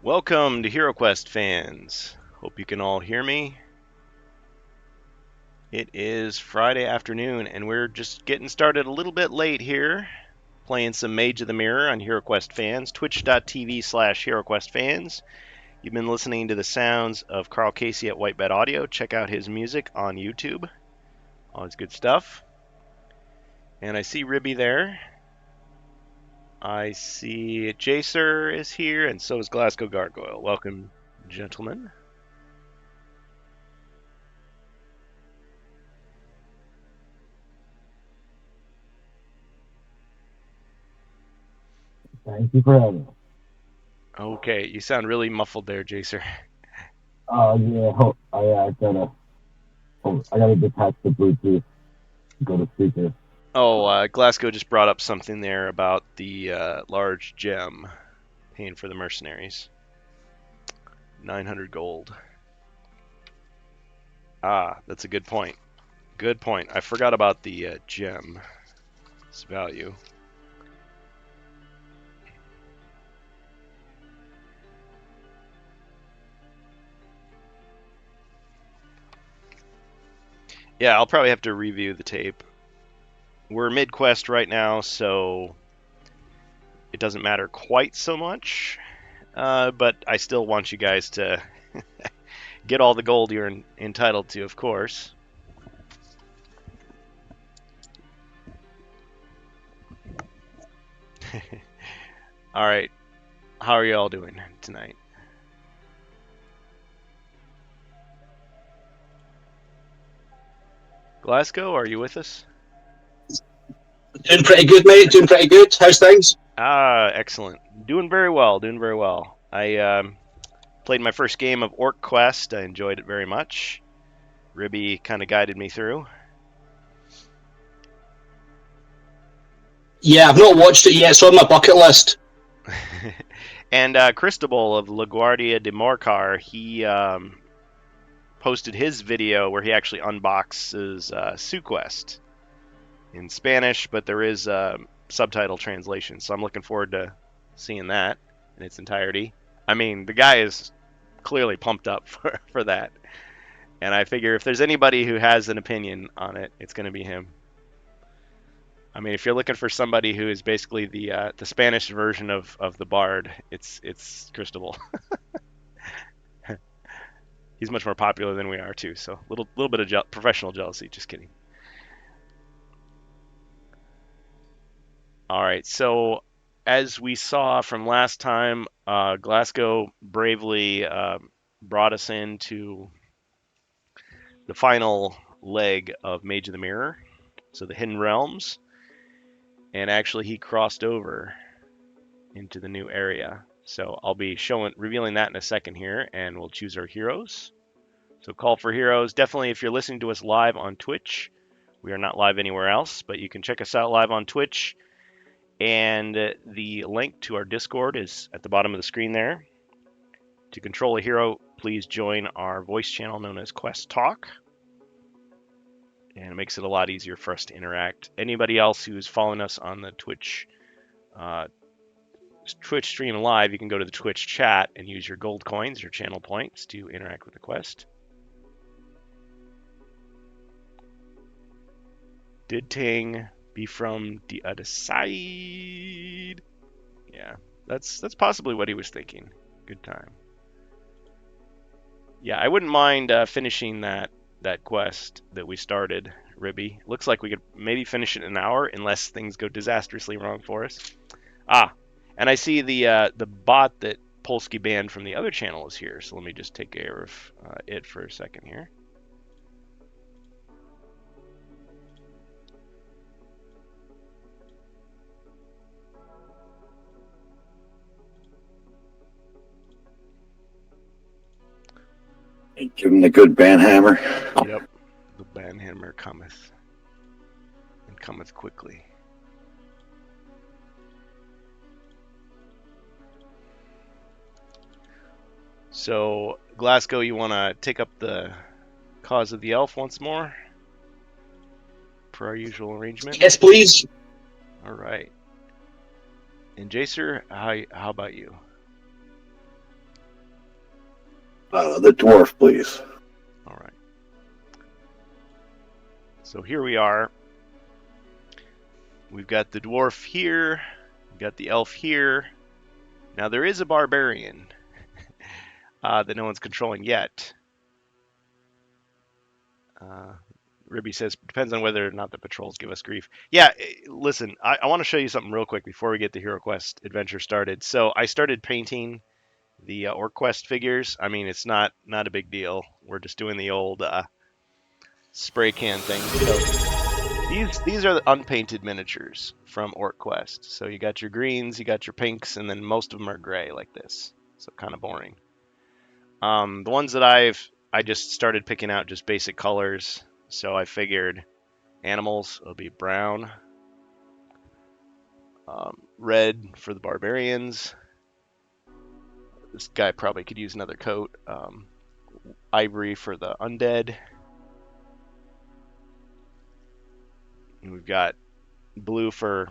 Welcome to HeroQuest fans. Hope you can all hear me. It is Friday afternoon and we're just getting started a little bit late here, playing some Mage of the Mirror on HeroQuest fans, twitch.tv/HeroQuest fans. You've been listening to the sounds of Carl Casey at Whitebed Audio. Check out his music on YouTube. Always good stuff. And I see Ribby there. I see Jacer is here, and so is Glasgow Gargoyle. Welcome, gentlemen. Thank you for having me. Okay, you sound really muffled there, Jacer. Yeah, I gotta detach the Bluetooth, go to speaker. Glasgow just brought up something there about the large gem paying for the mercenaries. 900 gold. Ah, that's a good point. Good point. I forgot about the gem's value. Yeah, I'll probably have to review the tape. We're mid-quest right now, so it doesn't matter quite so much. But I still want you guys to get all the gold you're entitled to, of course. All right. How are you all doing tonight? Glasgow, are you with us? Doing pretty good, mate. Doing pretty good. How's things? Ah, excellent. Doing very well. Doing very well. I played my first game of Orc Quest. I enjoyed it very much. Ribby kind of guided me through. Yeah, I've not watched it yet. It's on my bucket list. And Cristobal of LaGuardia de Morcar, he posted his video where he actually unboxes SuQuest in Spanish, but there is subtitle translation. So I'm looking forward to seeing that in its entirety. I mean, the guy is clearly pumped up for that. And I figure if there's anybody who has an opinion on it, it's going to be him. I mean, if you're looking for somebody who is basically the Spanish version of the Bard, it's Cristobal. He's much more popular than we are too, so a little bit of professional jealousy. Just kidding. All right, so as we saw from last time, Glasgow bravely brought us into the final leg of Mage of the Mirror, so the Hidden Realms, and actually he crossed over into the new area. So I'll be revealing that in a second here, and we'll choose our heroes. So call for heroes. Definitely, if you're listening to us live on Twitch, we are not live anywhere else, but you can check us out live on Twitch. And the link to our Discord is at the bottom of the screen there. To control a hero, please join our voice channel known as Quest Talk. And it makes it a lot easier for us to interact. Anybody else who's following us on the Twitch stream live, you can go to the Twitch chat and use your gold coins, your channel points, to interact with the quest. Did Ting be from the other side? Yeah, that's possibly what he was thinking. Good time. Yeah, I wouldn't mind finishing that quest that we started, Ribby. Looks like we could maybe finish it in an hour, unless things go disastrously wrong for us. Ah, and I see the bot that Polsky banned from the other channel is here, so let me just take care of it for a second here. Give him the good banhammer. Yep, the banhammer cometh, and cometh quickly. So, Glasgow, you want to take up the cause of the elf once more? Per our usual arrangement? Yes, please. All right. And Jacer, how about you? The dwarf, please. All right. So here we are. We've got the dwarf here. We've got the elf here. Now there is a barbarian that no one's controlling yet. Ribby says, depends on whether or not the patrols give us grief. Yeah, listen, I want to show you something real quick before we get the Hero Quest adventure started. So I started painting the Orc Quest figures. I mean, it's not a big deal. We're just doing the old spray can thing. So these are the unpainted miniatures from Orc Quest. So you got your greens, you got your pinks, and then most of them are gray like this. So kind of boring. The ones that I just started picking out just basic colors. So I figured animals will be brown, red for the barbarians. This guy probably could use another coat. Ivory for the undead. And we've got blue for,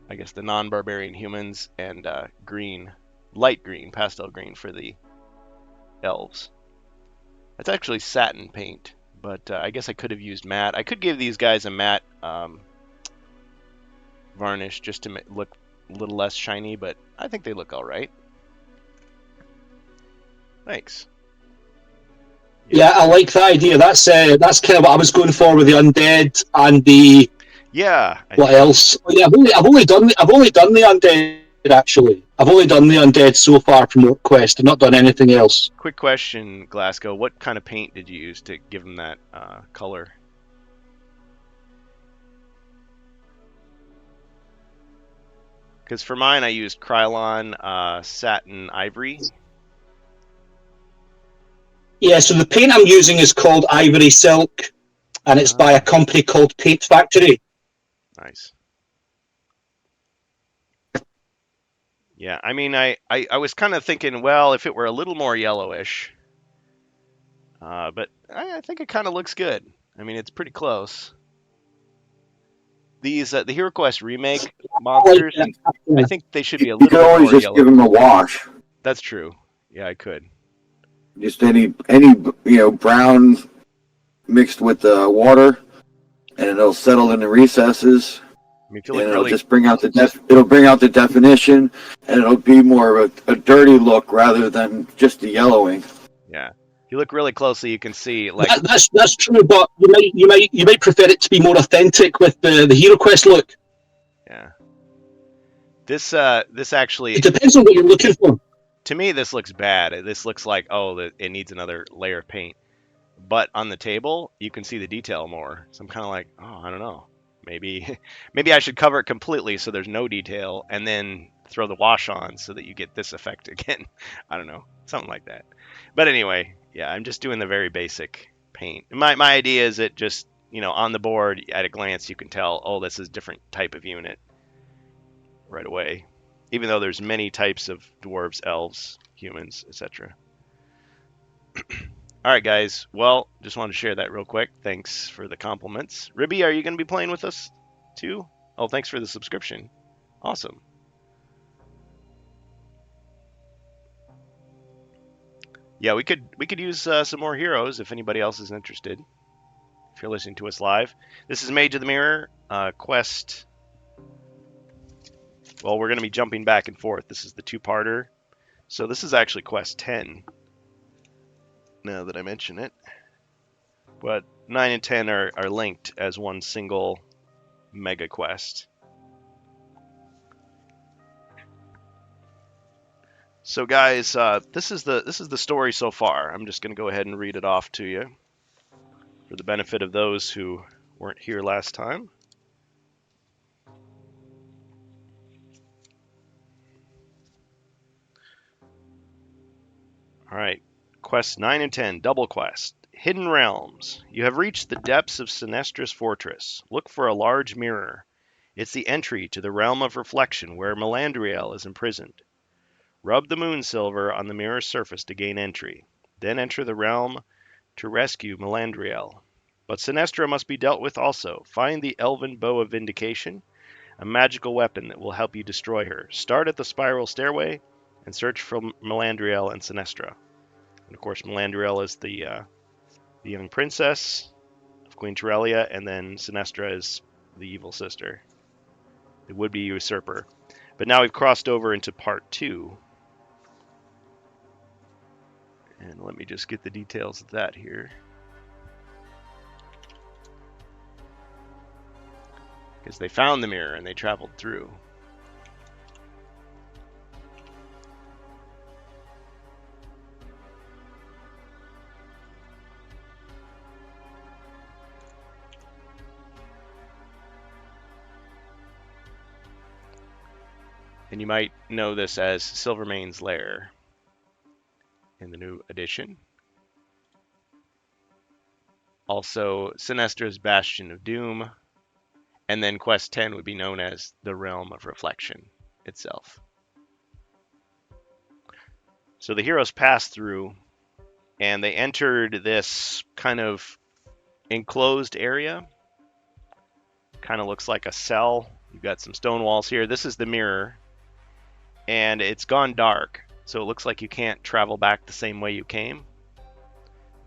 I guess, the non-barbarian humans, and green, light green, pastel green for the elves. That's actually satin paint, but I guess I could have used matte. I could give these guys a matte varnish just to look a little less shiny, but I think they look all right. Thanks. Yeah, I like the idea. That's kind of what I was going for with the undead and the Yeah. what else? Oh, yeah, I've only done the undead actually. I've only done the undead so far from Orc Quest. I've not done anything else. Quick question, Glasgow. What kind of paint did you use to give them that color? Because for mine, I used Krylon Satin Ivory. Yeah, so the paint I'm using is called Ivory Silk, and it's by a company called Paint Factory. Nice. Yeah, I mean, I was kind of thinking, well, if it were a little more yellowish, but I think it kind of looks good. I mean, it's pretty close. These the Hero Quest remake monsters, I think they should be a You little could bit always more just yellow. give them a wash. That's true. Yeah, I could. Just any brown mixed with the water, and it'll settle in the recesses. I mean, if you And look it'll really, just bring out it'll bring out the definition, and it'll be more of a dirty look rather than just the yellowing. yeah, if you look really closely, you can see like That's true, but you might prefer it to be more authentic with the Hero Quest look. yeah. This actually, It depends on what you're looking for. to me, this looks bad. This looks like, oh, it needs another layer of paint. But on the table, you can see the detail more. So I'm kind of like, oh, I don't know. Maybe I should cover it completely so there's no detail, and then throw the wash on so that you get this effect again. I don't know, something like that. But anyway, yeah, I'm just doing the very basic paint. My idea is that just, on the board at a glance you can tell, oh, this is a different type of unit right away. Even though there's many types of dwarves, elves, humans, etc. All right, guys. Well, just wanted to share that real quick. Thanks for the compliments. Ribby, are you going to be playing with us too? Oh, thanks for the subscription. Awesome. Yeah, we could use some more heroes if anybody else is interested. If you're listening to us live, this is Mage of the Mirror Quest. Well, we're going to be jumping back and forth. This is the two-parter. So this is actually Quest 10. Now that I mention it. But 9 and 10 are linked as one single mega quest. So guys, this is the story so far. I'm just going to go ahead and read it off to you for the benefit of those who weren't here last time. All right, Quest 9 and 10, double quest. Hidden Realms. You have reached the depths of Sinestra's fortress. Look for a large mirror. It's the entry to the realm of reflection where Melandriel is imprisoned. Rub the moon silver on the mirror's surface to gain entry. Then enter the realm to rescue Melandriel. But Sinestra must be dealt with also. Find the Elven Bow of Vindication, a magical weapon that will help you destroy her. Start at the spiral stairway and search for Melandriel and Sinestra. And of course, Melandriel is the young princess of Queen Terelia, and then Sinestra is the evil sister, the would-be usurper. But now we've crossed over into part 2. And let me just get the details of that here. Because they found the mirror and they traveled through. And you might know this as Silvermane's Lair in the new edition. Also, Sinestra's Bastion of Doom. And then Quest 10 would be known as the Realm of Reflection itself. So the heroes passed through, and they entered this kind of enclosed area. Kind of looks like a cell. You've got some stone walls here. This is the mirror. And it's gone dark, so it looks like you can't travel back the same way you came.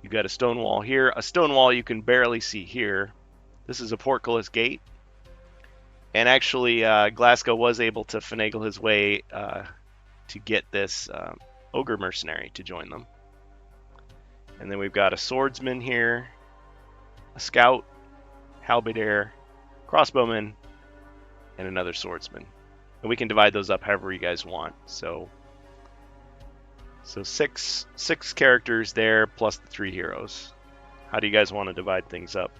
You've got a stone wall here, a stone wall you can barely see here. This is a portcullis gate. And actually, Glasgow was able to finagle his way to get this ogre mercenary to join them. And then we've got a swordsman here, a scout, halberdier, crossbowman, and another swordsman. And we can divide those up however you guys want. So six characters there plus the 3 heroes. How do you guys want to divide things up?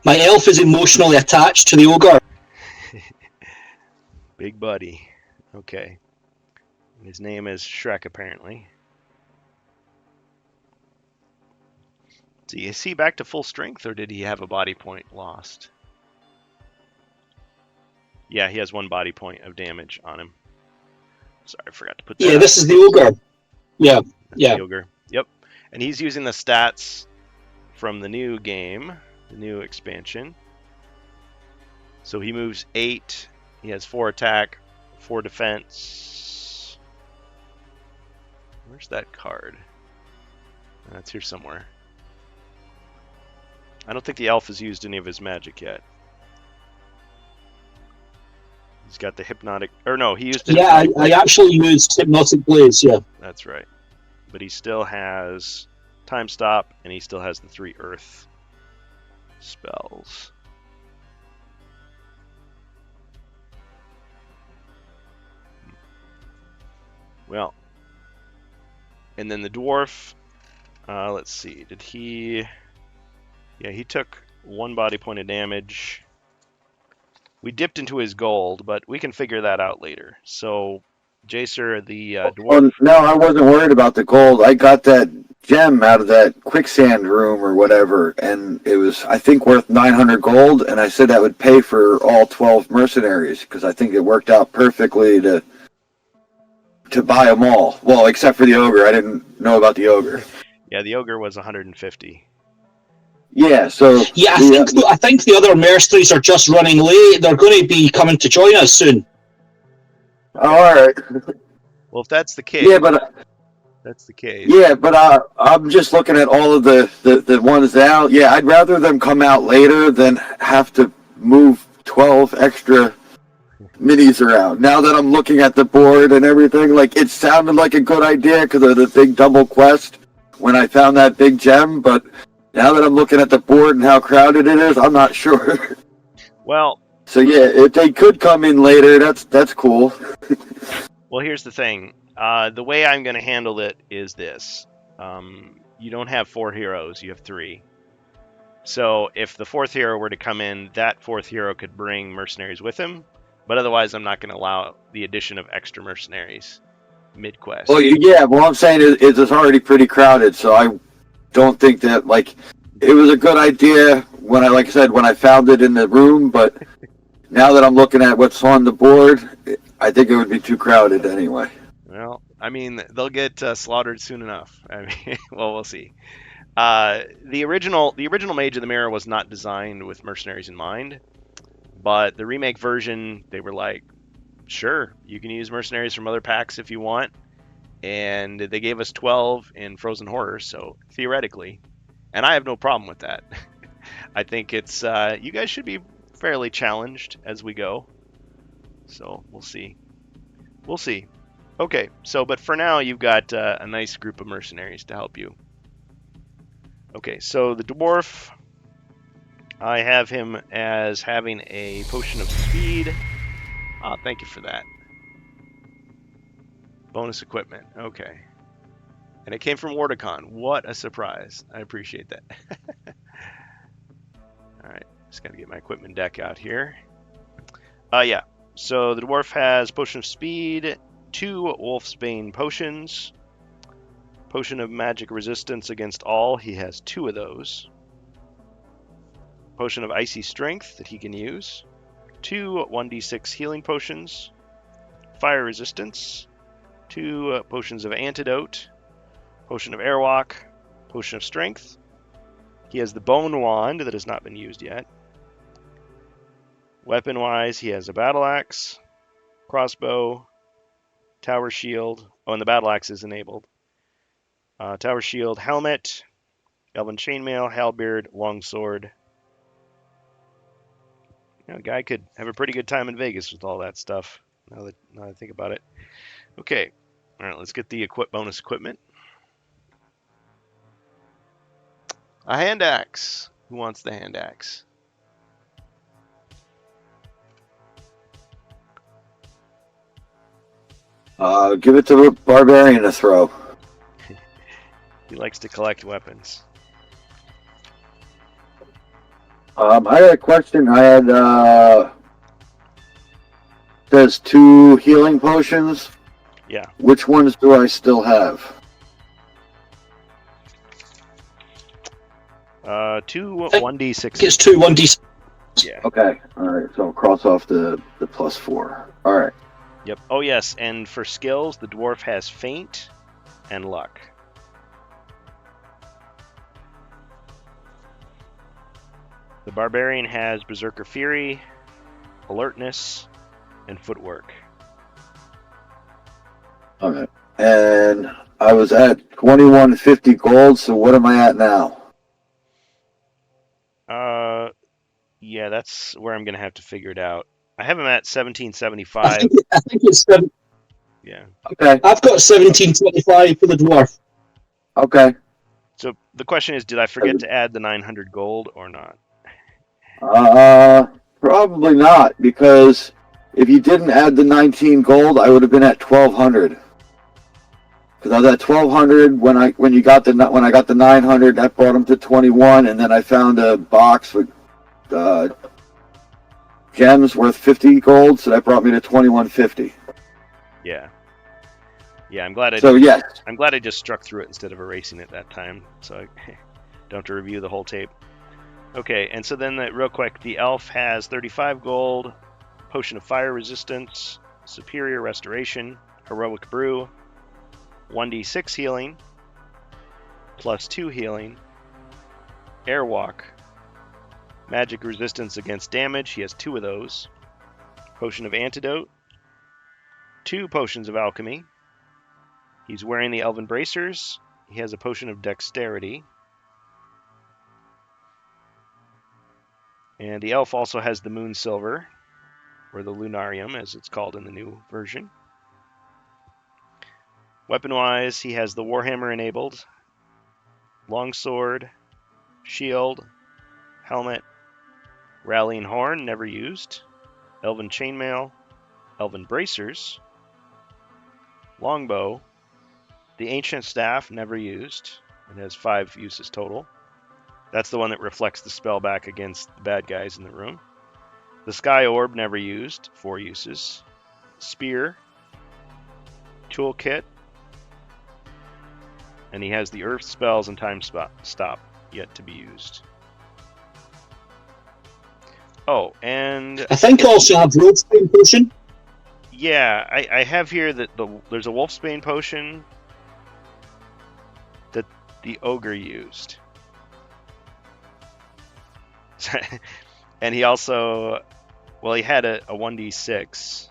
My elf is emotionally attached to the ogre. Big buddy. Okay. His name is Shrek, apparently. So is he back to full strength, or did he have a body point lost? Yeah, he has 1 body point of damage on him. Sorry, I forgot to put that. Yeah, this is the ogre. Yeah, yeah. The ogre. Yep. And he's using the stats from the new game, the new expansion. So he moves 8. He has 4 attack, 4 defense. Where's that card? That's here somewhere. I don't think the elf has used any of his magic yet. He's got the hypnotic, or no, he used the Yeah, I actually used Hypnotic Blaze, yeah. That's right. But he still has Time Stop, and he still has the 3 Earth spells. Well, and then the dwarf, let's see, did he... Yeah, he took 1 body point of damage. We dipped into his gold, but we can figure that out later. So, Jacer, the dwarf... Well, no, I wasn't worried about the gold. I got that gem out of that quicksand room or whatever, and it was, I think, worth 900 gold, and I said that would pay for all 12 mercenaries, because I think it worked out perfectly to buy them all. Well, except for the ogre. I didn't know about the ogre. Yeah, the ogre was 150. Yeah, so... Yeah, I think the other mercenaries are just running late. They're going to be coming to join us soon. All right. Well, if that's the case... Yeah, but... That's the case. Yeah, but I'm just looking at all of the ones out. Yeah, I'd rather them come out later than have to move 12 extra minis around. Now that I'm looking at the board and everything, like, it sounded like a good idea because of the big double quest when I found that big gem, but now that I'm looking at the board and how crowded it is, I'm not sure. Well... So yeah, if they could come in later, that's cool. Well, here's the thing. The way I'm going to handle it is this. You don't have 4 heroes, you have 3. So if the 4th hero were to come in, that 4th hero could bring mercenaries with him. But otherwise, I'm not going to allow the addition of extra mercenaries mid-quest. Well, yeah, well, I'm saying it's already pretty crowded, so I don't think that, like, it was a good idea when like I said, when I found it in the room, but now that I'm looking at what's on the board, I think it would be too crowded anyway. Well, I mean, they'll get slaughtered soon enough. I mean, well, we'll see. The original Mage of the Mirror was not designed with mercenaries in mind, but the remake version, they were like, Sure, you can use mercenaries from other packs if you want. And they gave us 12 in Frozen Horror, so theoretically, and I have no problem with that. I think it's you guys should be fairly challenged as we go. So we'll see. We'll see. Okay, so but for now you've got a nice group of mercenaries to help you. Okay, so the dwarf, I have him as having a potion of speed. Thank you for that. Bonus equipment. Okay. And it came from Wardicon. What a surprise. I appreciate that. All right, just got to get my equipment deck out here. Yeah. So the dwarf has potion of speed, 2 Wolfsbane potions, potion of magic resistance against all. He has 2 of those. Potion of icy strength that he can use, 2 1d6 healing potions, fire resistance, 2 potions of antidote, potion of airwalk, potion of strength. He has the bone wand that has not been used yet. Weapon-wise, he has a battle axe, crossbow, tower shield. Oh, and the battle axe is enabled. Tower shield, helmet, elven chainmail, halberd, longsword. You know, a guy could have a pretty good time in Vegas with all that stuff. Now that I think about it. Okay, all right. Let's get the bonus equipment. A hand axe. Who wants the hand axe? Give it to the barbarian to throw. He likes to collect weapons. I had a question. I had there's 2 healing potions. Yeah. Which ones do I still have? 2 1d6. It's 2 1d6. Yeah. Okay. All right. So I'll cross off the +4. All right. Yep. Oh yes, and for skills, the dwarf has feint and luck. The barbarian has berserker fury, alertness, and footwork. Okay. And I was at 2150 gold. So what am I at now? Yeah, that's where I'm gonna have to figure it out. I have him at 1775. I think it's Yeah. Okay. I've got 1725 for the dwarf. Okay. So the question is, did I forget to add the 900 gold or not? Probably not, because if you didn't add the 19 gold, I would have been at 1200. Because I was at 1200 when I got the 900. That brought him to 21, and then I found a box with gems worth 50 gold, so that brought me to 2150. Yeah. Yeah, I'm glad yes. I'm glad I just struck through it instead of erasing it that time, so I don't have to review the whole tape. Okay, and so then real quick, the elf has 35 gold, potion of fire resistance, superior restoration, heroic brew, 1d6 healing, +2 healing, airwalk, magic resistance against damage. He has 2 of those. Potion of antidote, 2 potions of alchemy. He's wearing the elven bracers. He has a potion of dexterity. And the elf also has the moon silver, or the lunarium as it's called in the new version. Weapon-wise, he has the warhammer enabled, longsword, shield, helmet, rallying horn, never used, elven chainmail, elven bracers, longbow, the ancient staff, never used. It has 5 uses total. That's the one that reflects the spell back against the bad guys in the room. The sky orb, never used, 4 uses. Spear, toolkit, and he has the earth spells and time stop yet to be used. Oh, and I think I also have Wolfsbane potion. yeah, I have here that there's a Wolfsbane potion that the ogre used. And he also, well, he had a 1d6,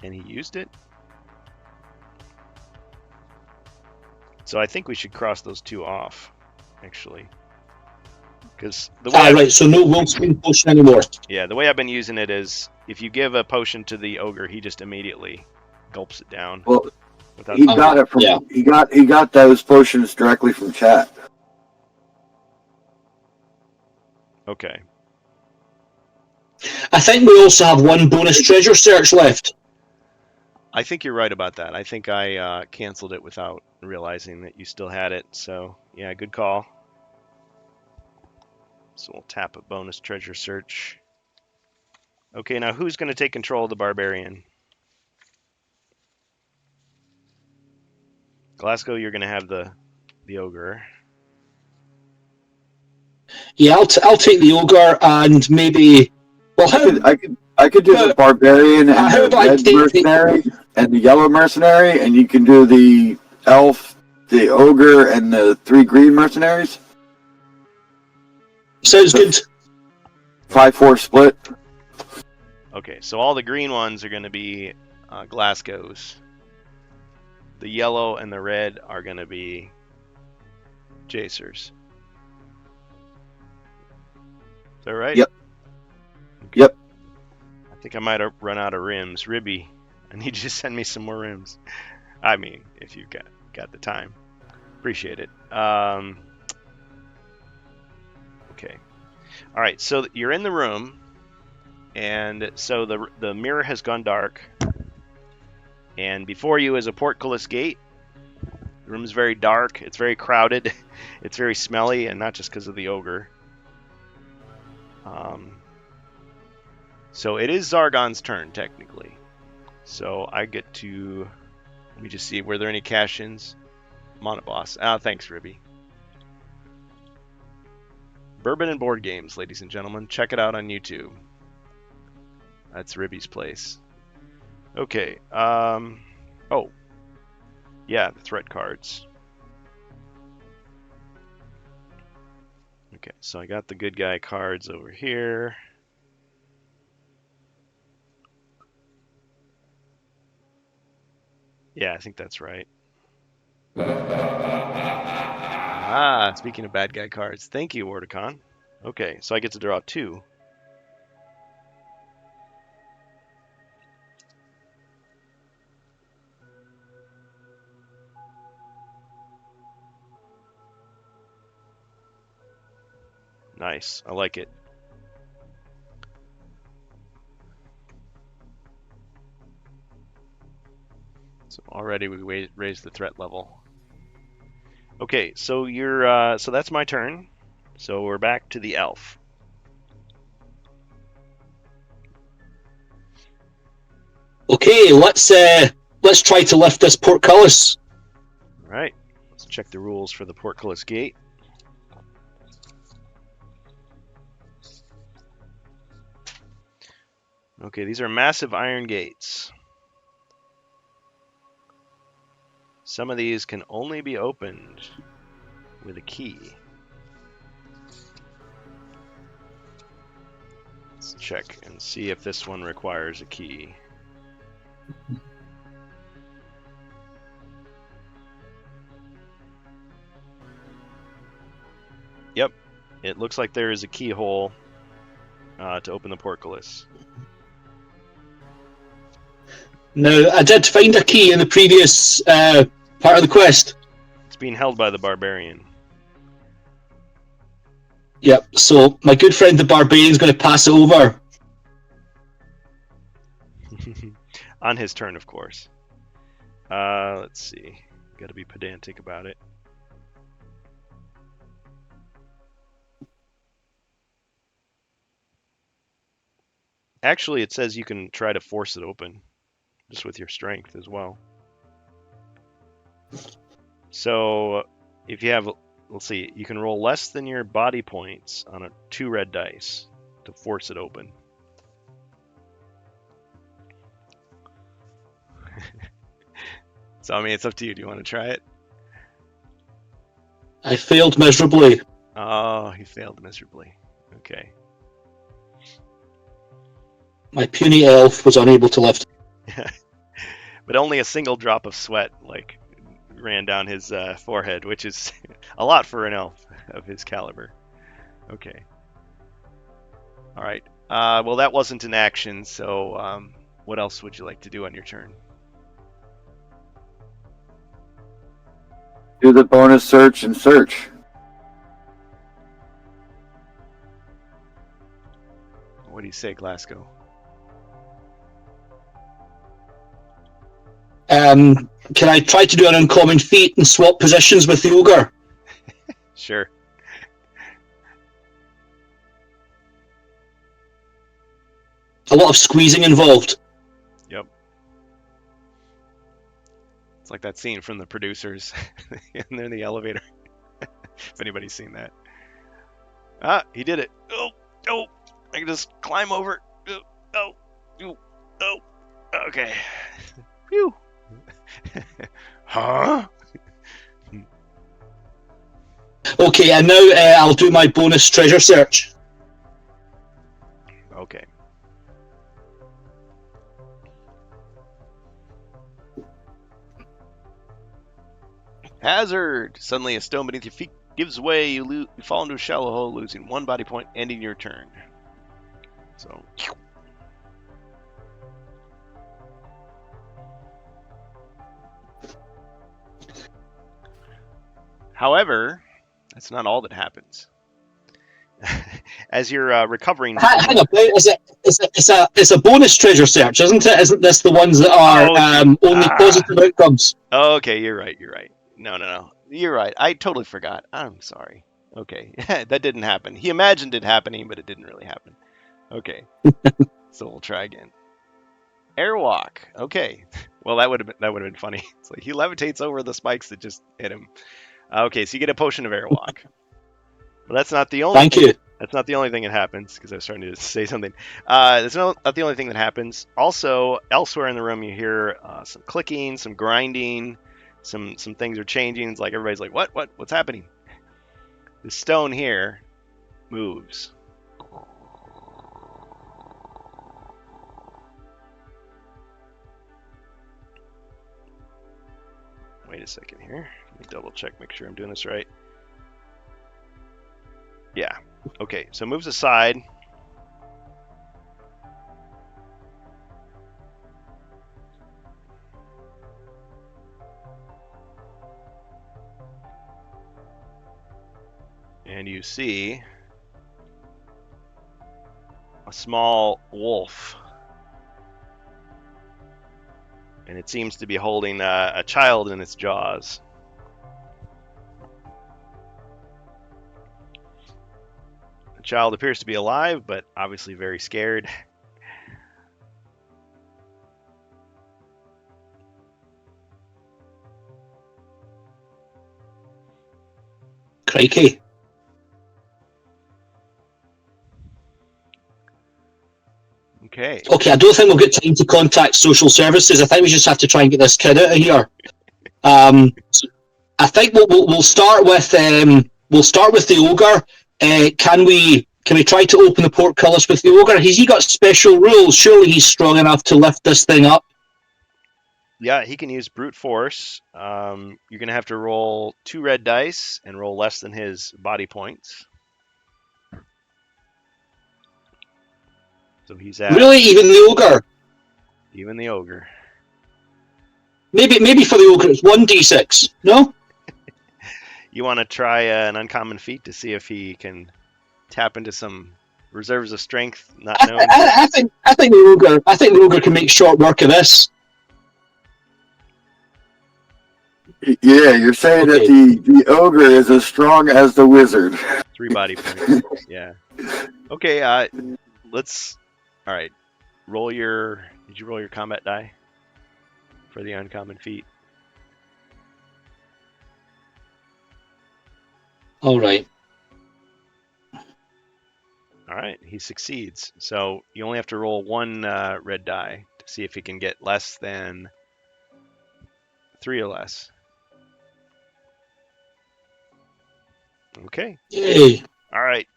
And he used it. So I think we should cross those two off, actually. Because the way Right, so no Wolfsbane potion anymore. the way I've been using it is if you give a potion to the ogre, he just immediately gulps it down. Well, without he got it from he got those potions directly from chat. Okay. I think we also have one bonus treasure search left. I think you're right about that. I think I canceled it without realizing that you still had it. So, yeah, good call. So we'll tap a bonus treasure search. Okay, now who's going to take control of the barbarian? Glasgow, you're going to have the ogre. Yeah, I'll take the ogre and maybe. Well, I could do the barbarian and how the about I red take mercenary and the yellow mercenary, and you can do the elf, the ogre, and the 3 green mercenaries. Sounds good. 5-4 split. Okay, so all the green ones are going to be Glasgow's. The yellow and the red are going to be Jacer's. Is that right? Yep. Okay. Yep. I think I might have run out of rims. Ribby, I need you to send me some more rims. I mean, if you've got the time. Appreciate it. Okay. All right, so you're in the room, and so the mirror has gone dark, and before you is a portcullis gate. The room is very dark. It's very crowded. It's very smelly, and not just because of the ogre. So it is Zargon's turn, technically. So I get to... Let me just see. Were there any cash-ins? Monoboss. Thanks, Ribby. Bourbon and Board Games, ladies and gentlemen. Check it out on YouTube. That's Ribby's place. Okay. Oh. Yeah, the threat cards. Okay, so I got the good guy cards over here. Yeah, I think that's right. Speaking of bad guy cards, thank you, Wordicon. Okay, so I get to draw 2. Nice, I like it. So already we raised the threat level. Okay, so you're so that's my turn. So we're back to the elf. Okay, let's try to lift this portcullis. All right, let's check the rules for the portcullis gate. Okay, these are massive iron gates. Some of these can only be opened with a key. Let's check and see if this one requires a key. Yep, it looks like there is a keyhole to open the portcullis. Now, I did find a key in the previous part of the quest. It's being held by the barbarian. Yep, so my good friend the barbarian is going to pass it over. On his turn, of course. Let's see. Got to be pedantic about it. Actually, it says you can try to force it open, just with your strength as well. So, if you have, let's see, you can roll less than your body points on 2 red dice to force it open. So, I mean, it's up to you. Do you want to try it? I failed miserably. Oh, he failed miserably. Okay. My puny elf was unable to lift. but only a single drop of sweat like ran down his forehead, which is a lot for an elf of his caliber. Okay. All right. Well, that wasn't an action, so what else would you like to do on your turn? Do the bonus search and search. What do you say, Glasgow? Can I try to do an uncommon feat and swap positions with the ogre? Sure. A lot of squeezing involved. Yep. It's like that scene from The Producers, and they're in the elevator. If anybody's seen that. Ah, he did it. Oh, oh, I can just climb over. Oh, oh, oh. Okay. Phew. Huh? Okay, and now I'll do my bonus treasure search. Okay. Hazard! Suddenly a stone beneath your feet gives way. You fall into a shallow hole, losing 1 body point, ending your turn. So. However, that's not all that happens. As you're recovering. Hang on, it's a bonus treasure search, isn't it? Isn't this the ones that are only positive outcomes? Okay, you're right. No. You're right. I totally forgot. I'm sorry. Okay, that didn't happen. He imagined it happening, but it didn't really happen. Okay, so we'll try again. Airwalk. Okay. Well, that would have been funny. It's like he levitates over the spikes that just hit him. Okay, so you get a potion of airwalk. But that's not the only. Thank you. That's not the only thing that happens, because I was starting to say something. That's not the only thing that happens. Also, elsewhere in the room, you hear some clicking, some grinding, some things are changing. It's like everybody's like, what's happening? The stone here moves. Wait a second here. Let me double check, make sure I'm doing this right. Yeah. Okay, so it moves aside. And you see a small wolf. And it seems to be holding a child in its jaws. The child appears to be alive, but obviously very scared. Crikey. Okay. Okay, I don't think we'll get time to contact social services. I think we just have to try and get this kid out of here. So I think we'll start with the ogre. Can we try to open the portcullis with the ogre? Has he got special rules? Surely he's strong enough to lift this thing up. Yeah, he can use brute force. You're going to have to roll 2 red dice and roll less than his body points. So he's at... Really? Even the ogre? Even the ogre. Maybe for the ogre it's 1d6, no? You want to try an uncommon feat to see if he can tap into some reserves of strength not known? I think the ogre can make short work of this. Yeah, you're saying that the ogre is as strong as the wizard. 3 body points. Yeah. Okay, let's... Alright. Did you roll your combat die? For the uncommon feat? Alright. Alright, he succeeds. So you only have to roll 1 red die to see if he can get less than 3 or less. Okay. Yay. Alright.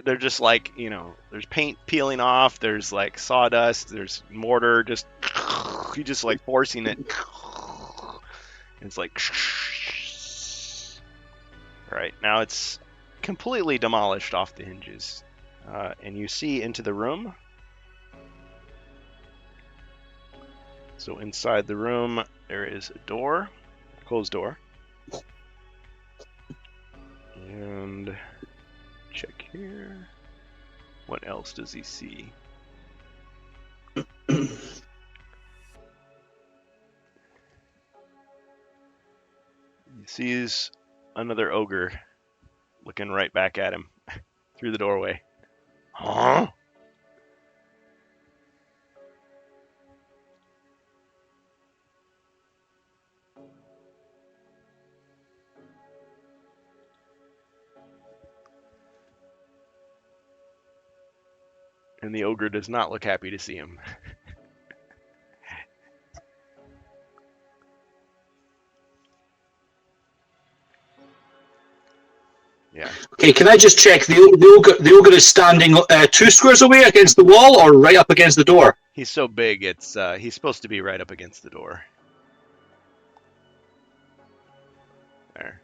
They're just like, there's paint peeling off, there's like sawdust, there's mortar just, You just like forcing it. It's like. All right, now it's completely demolished off the hinges, and you see into the room. So inside the room, there is a door, closed door, and check here. What else does he see? He sees another ogre looking right back at him through the doorway. Huh? And the ogre does not look happy to see him. Yeah. Okay, can I just check? The ogre is standing 2 squares away against the wall or right up against the door? He's so big, he's supposed to be right up against the door. There.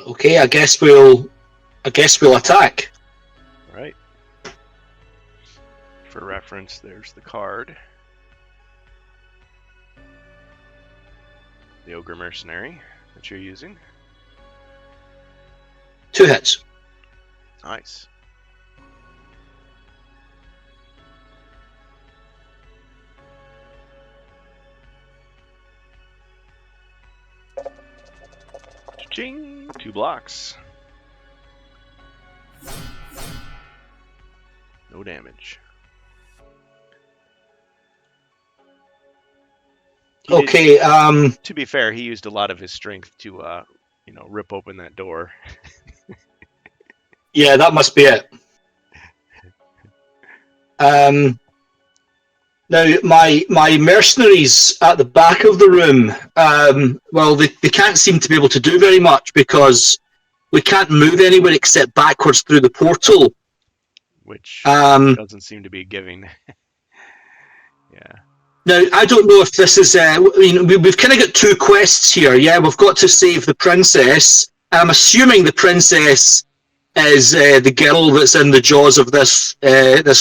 Okay, I guess we'll attack. All right. For reference, there's the card. The Ogre Mercenary that you're using. 2 hits. Nice. Ching! 2 blocks. No damage. Okay. To be fair, he used a lot of his strength to, rip open that door. Yeah, that must be it. Now, my mercenaries at the back of the room, they can't seem to be able to do very much because we can't move anywhere except backwards through the portal. Which doesn't seem to be giving. Yeah. Now, I don't know if this is... we've kind of got 2 quests here. Yeah, we've got to save the princess. I'm assuming the princess is the girl that's in the jaws of this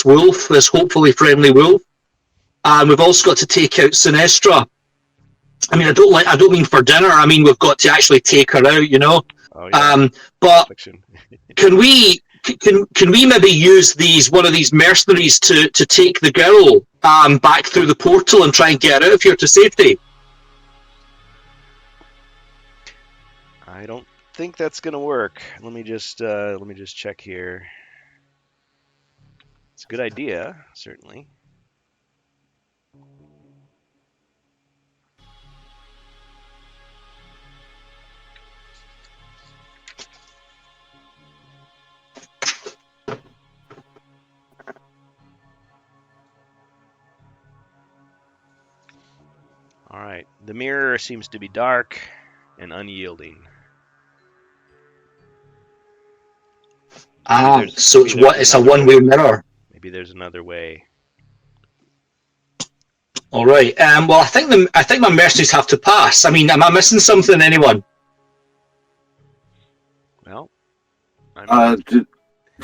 wolf, this hopefully friendly wolf. And we've also got to take out Sinestra. I mean, I don't mean for dinner. I mean, we've got to actually take her out, you know. Oh, yeah. But can we maybe use one of these mercenaries to take the girl back through the portal and try and get her out of here to safety? I don't think that's gonna work. Let me just check here. It's a good idea, certainly. All right. The mirror seems to be dark and unyielding. So it's a one-way mirror. Maybe there's another way. All right. Well, I think my mercenaries have to pass. I mean, am I missing something, anyone? Well,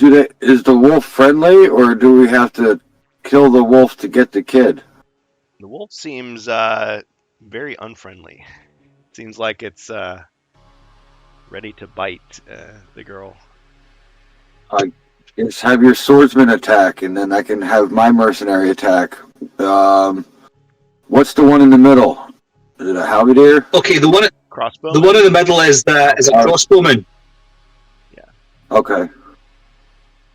is the wolf friendly, or do we have to kill the wolf to get the kid? The wolf seems very unfriendly. Seems like it's ready to bite the girl. Yes, have your swordsman attack, and then I can have my mercenary attack. What's the one in the middle? Is it a halberdier? Okay, Crossbow. The one in the middle is a crossbowman. Yeah. Okay.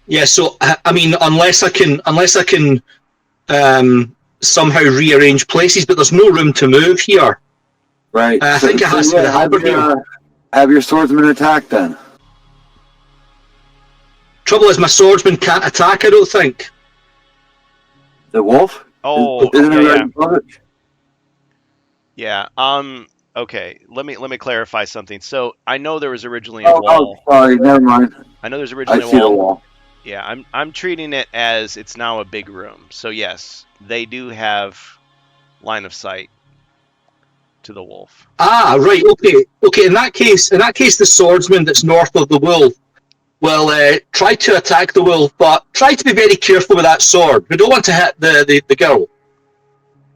Yeah. So I mean, unless I can somehow rearrange places, but there's no room to move here. Right. I think it has to be the halberdier. Have your swordsman attack then. Trouble is, my swordsman can't attack. I don't think. The wolf? Oh, Isn't it yeah. right above it? Yeah. Okay. Let me clarify something. So I know there was originally a wall. Oh, sorry. Never mind. I know there's I originally see a the wall. wall. Yeah. I'm treating it as it's now a big room. So yes, they do have line of sight to the wolf. Ah, right. Okay. In that case, the swordsman that's north of the wolf will try to attack the wolf, but try to be very careful with that sword. We don't want to hit the girl.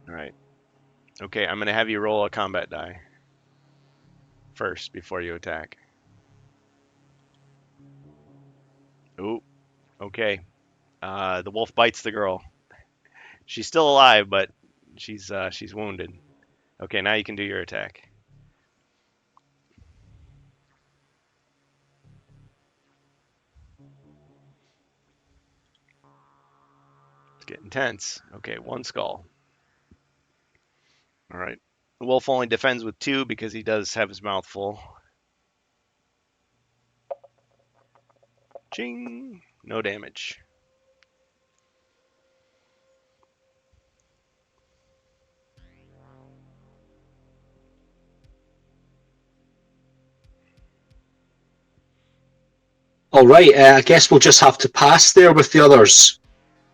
All right. Okay, I'm gonna have you roll a combat die first before you attack. Ooh. Okay. The wolf bites the girl. She's still alive, but she's wounded. Okay, now you can do your attack. It's getting tense. Okay, one skull. All right. The wolf only defends with 2 because he does have his mouth full. Ching! No damage. All right. I guess we'll just have to pass there with the others,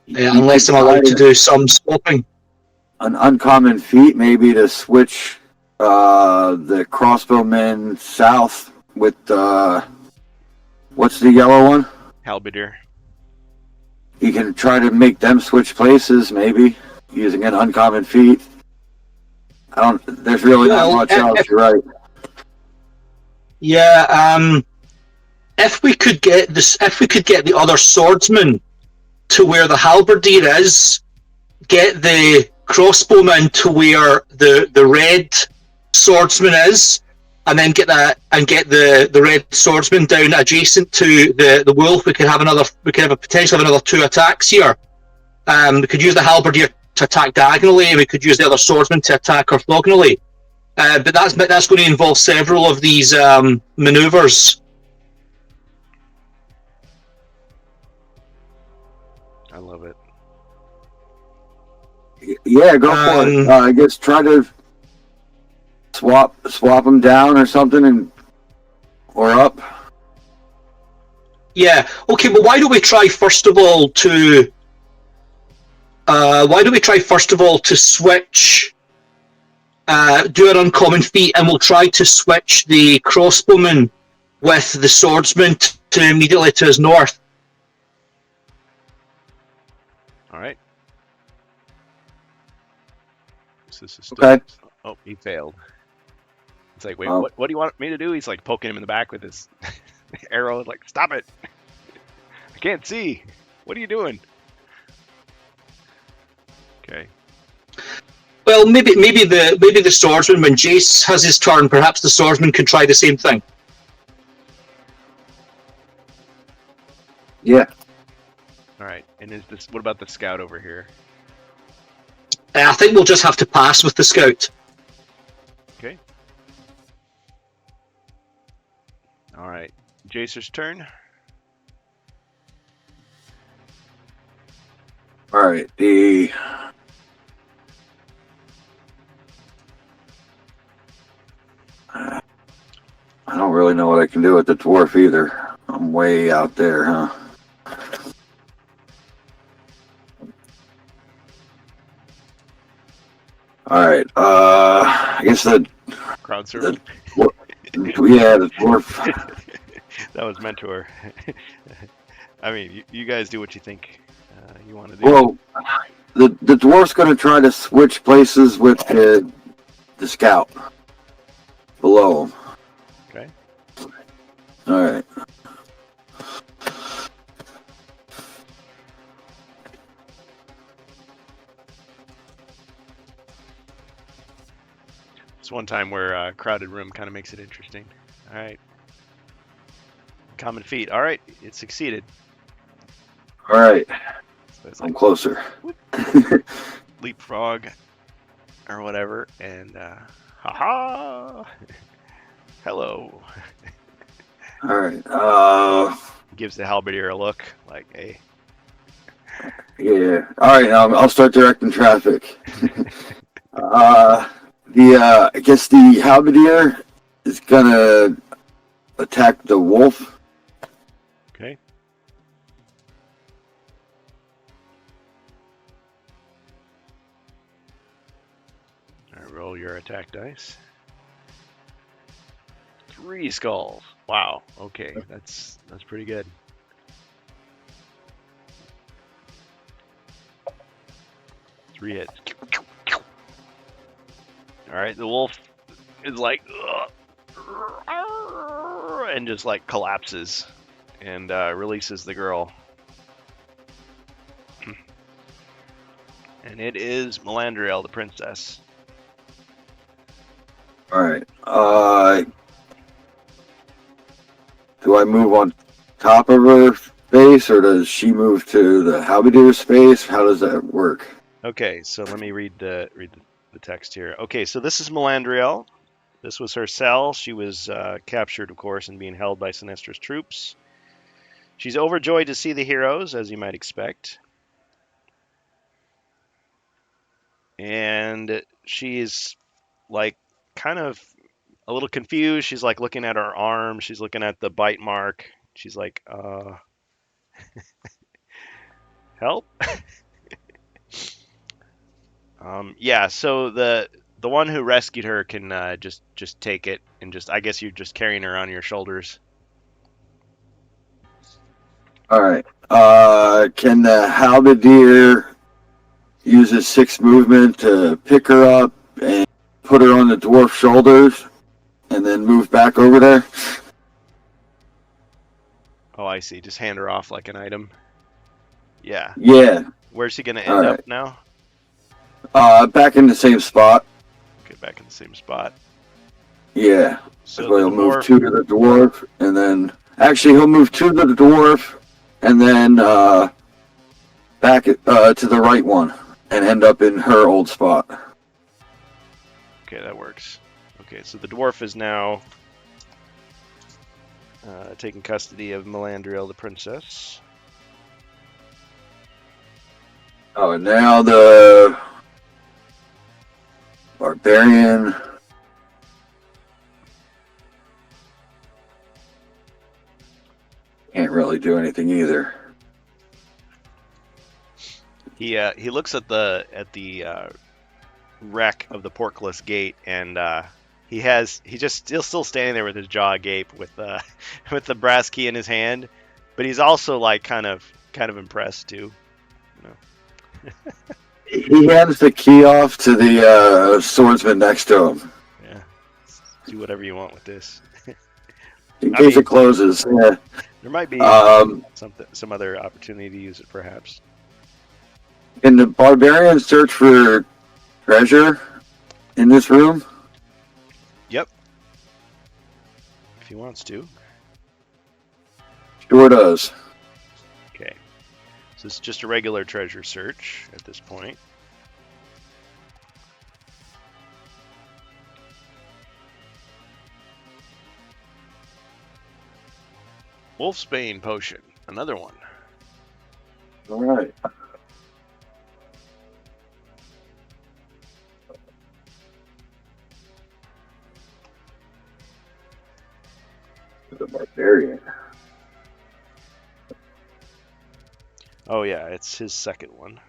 You unless I'm could allowed try to do some swapping. an uncommon feat, maybe to switch the crossbowmen south with what's the yellow one? Halberdier. You can try to make them switch places, maybe using an uncommon feat. I don't. There's really not much else. You're right. Yeah. If we could get the other swordsman to where the halberdier is, get the crossbowman to where the red swordsman is, and then get the red swordsman down adjacent to the wolf. We could have a potential of another 2 attacks here. We could use the halberdier to attack diagonally, and we could use the other swordsman to attack orthogonally. But that's going to involve several of these maneuvers. I love it. Yeah, go for it. I guess try to swap them down or something, or up. Yeah. Okay, but why don't we try first of all to switch, do an uncommon feat, and we'll try to switch the crossbowman with the swordsman to immediately to his north. All right. This is Okay. Oh, he failed. It's like, wait, Oh. what do you want me to do? He's like poking him in the back with his arrow. Like, stop it! I can't see. What are you doing? Okay. Well, maybe the swordsman, when Jace has his turn, perhaps the swordsman can try the same thing. Yeah. All right. And is this? What about the scout over here? I think we'll just have to pass with the scout. Okay. All right. Jacer's turn. All right. I don't really know what I can do with the dwarf either. I'm way out there, huh? All right. I guess Crowd surfing. the dwarf. That was mentor. I mean, you guys do what you think you want to do. Well, the dwarf's going to try to switch places with the scout below him. Okay. All right. It's one time where crowded room kind of makes it interesting. All right. Common feat. All right, it succeeded. All right. So it's I'm like closer. leapfrog or whatever, and haha. Hello. All right. Gives the halberdier a look like, hey. Yeah. All right. I'll start directing traffic. I guess the halberdier is gonna attack the wolf. Okay. your attack dice. 3 skulls. Wow. Okay, that's pretty good. Three hits. All right, the wolf is like, and just like collapses and releases the girl. And it is Melandriel, the princess. All right. Do I move on top of her space, or does she move to the halberdier space? How does that work? Okay, so let me read the text here. Okay, so this is Melandriel. This was her cell. She was captured, of course, and being held by Sinistra's troops. She's overjoyed to see the heroes, as you might expect. And she's like kind of a little confused. She's like looking at her arm. She's looking at the bite mark. She's like, help? Yeah, so the one who rescued her can just take it and just, I guess you're just carrying her on your shoulders. All right. Can the halberdier use his 6 movement to pick her up and put her on the dwarf's shoulders, and then move back over there? Oh, I see. Just hand her off like an item. Yeah. Yeah. Where's she gonna All end right. up now? Back in the same spot. Okay, back in the same spot. Yeah. So So he'll the move dwarf, 2 to the dwarf, and then actually he'll move 2 to the dwarf, and then back to the right one, and end up in her old spot. okay, that works. Okay, so the dwarf is now taking custody of Melandriel, the princess. Oh, and now the barbarian. Can't really do anything either. He looks at the wreck of the porkless gate, and he's just still standing there with his jaw agape with with the brass key in his hand, but he's also like kind of impressed too. He hands the key off to the swordsman next to him. Yeah, do whatever you want with this. In case it closes. Yeah. There might be some other opportunity to use it, perhaps. Can the barbarian search for treasure in this room? Yep, if he wants to. Sure does. Okay, so it's just a regular treasure search at this point. Wolfsbane potion, another one. All right. The barbarian. Oh yeah, it's his second one.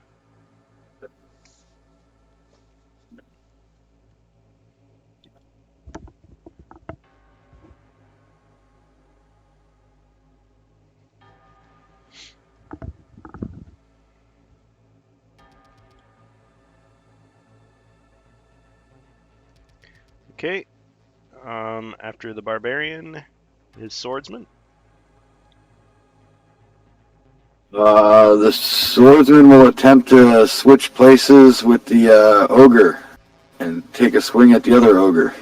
Okay. After the barbarian, his swordsman. The swordsman will attempt to switch places with the ogre and take a swing at the other ogre.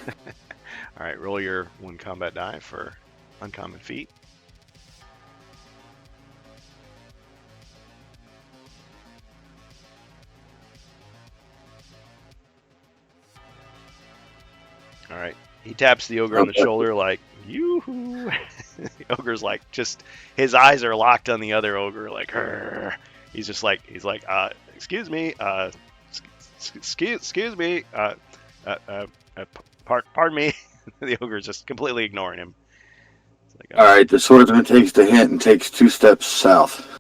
All right, roll your 1 combat die for uncommon feat. All right, he taps the ogre on the shoulder like, yoo-hoo. The ogre's like, just, his eyes are locked on the other ogre, like, "Rrr." He's like, excuse me, excuse me, pardon me. The ogre's just completely ignoring him. It's like, All right, the swordsman takes the hint and takes 2 steps south.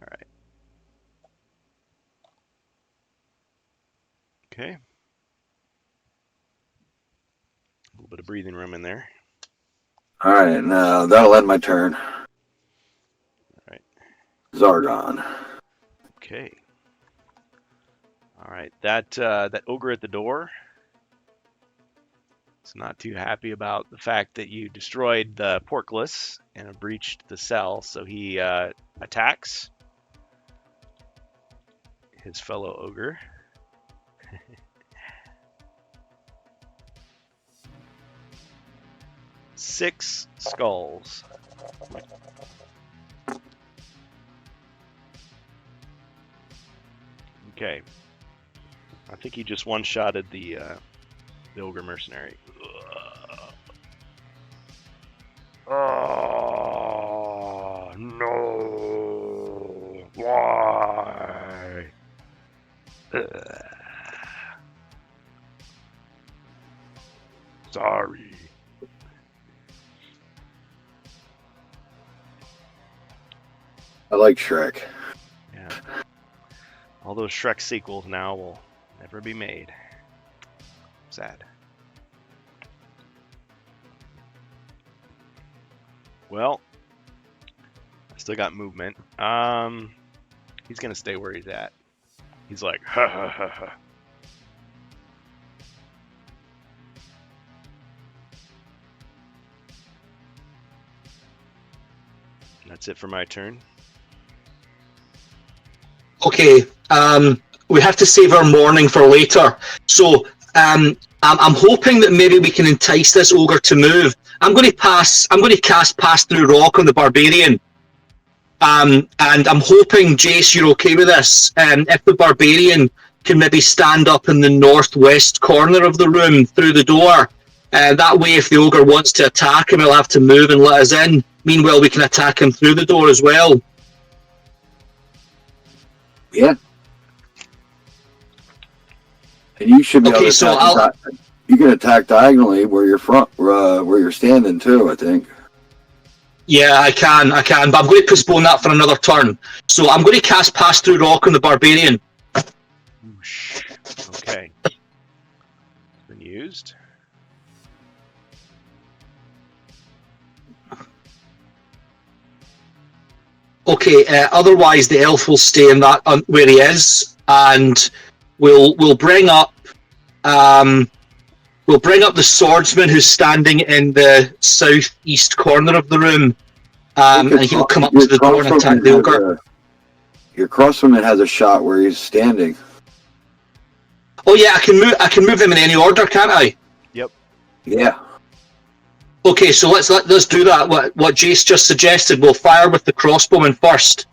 All right. Okay. little bit of breathing room in there. All right, now that'll end my turn. All right. Zargon. Okay. All right. That ogre at the door is not too happy about the fact that you destroyed the portcullis and breached the cell, so he attacks his fellow ogre. 6 skulls. Okay. I think he just one-shotted the ogre mercenary. Oh no! Why? Sorry. I like Shrek. Yeah. All those Shrek sequels now will never be made. Sad. Well, I still got movement. He's gonna stay where he's at. He's like, ha ha ha ha. That's it for my turn. Okay, we have to save our morning for later. So I'm hoping that maybe we can entice this ogre to move. I'm going to cast Pass Through Rock on the barbarian. And I'm hoping, Jace, you're okay with this. If the barbarian can maybe stand up in the northwest corner of the room through the door. That way, if the ogre wants to attack him, he'll have to move and let us in. Meanwhile, we can attack him through the door as well. Yeah. And you should be able to attack. You can attack diagonally where you're where you're standing too, I think. Yeah, I can, but I'm going to postpone that for another turn. So I'm going to cast Pass Through Rock on the barbarian. Whoosh. Okay. Been used. Okay. Otherwise, the elf will stay in that where he is, and we'll bring up the swordsman who's standing in the southeast corner of the room, and he'll come up to the door and attack the ogre. Your crossbowman has a shot where he's standing. Oh yeah, I can move them in any order, can't I? Yep. Yeah. Okay, so let's do that. What Jace just suggested. We'll fire with the crossbowman first.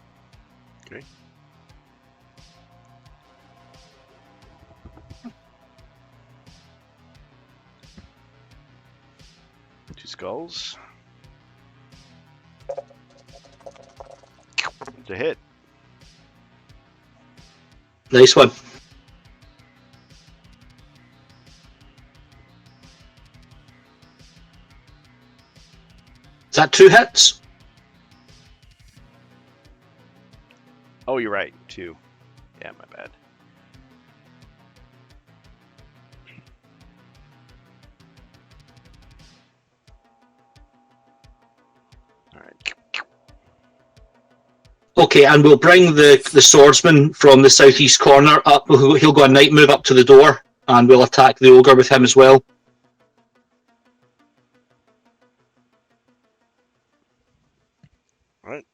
Okay. Two skulls. It's a hit. Nice one. Is that 2 hits? Oh, you're right. 2. Yeah, my bad. All right. Okay, and we'll bring the swordsman from the southeast corner up. He'll go a night move up to the door, and we'll attack the ogre with him as well. All right.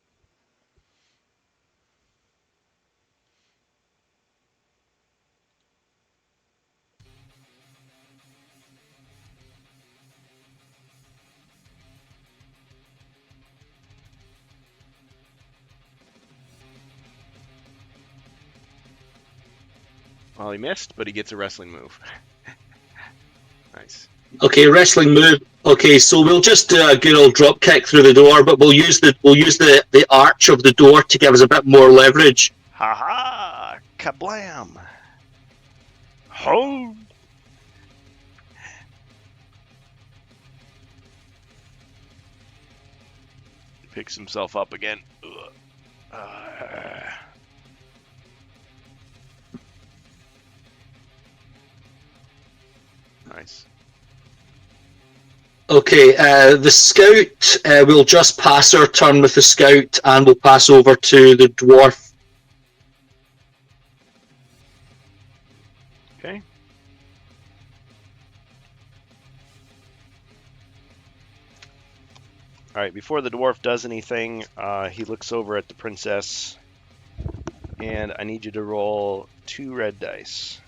Well, he missed, but he gets a wrestling move. Nice. Okay, wrestling move. Okay, so we'll just do a good old drop kick through the door, but we'll use the arch of the door to give us a bit more leverage. Ha ha! Kablam! Ho! Picks himself up again. Nice. Okay, the scout will just pass our turn with the scout, and we'll pass over to the dwarf. Okay. All right, before the dwarf does anything, he looks over at the princess, and I need you to roll 2 red dice.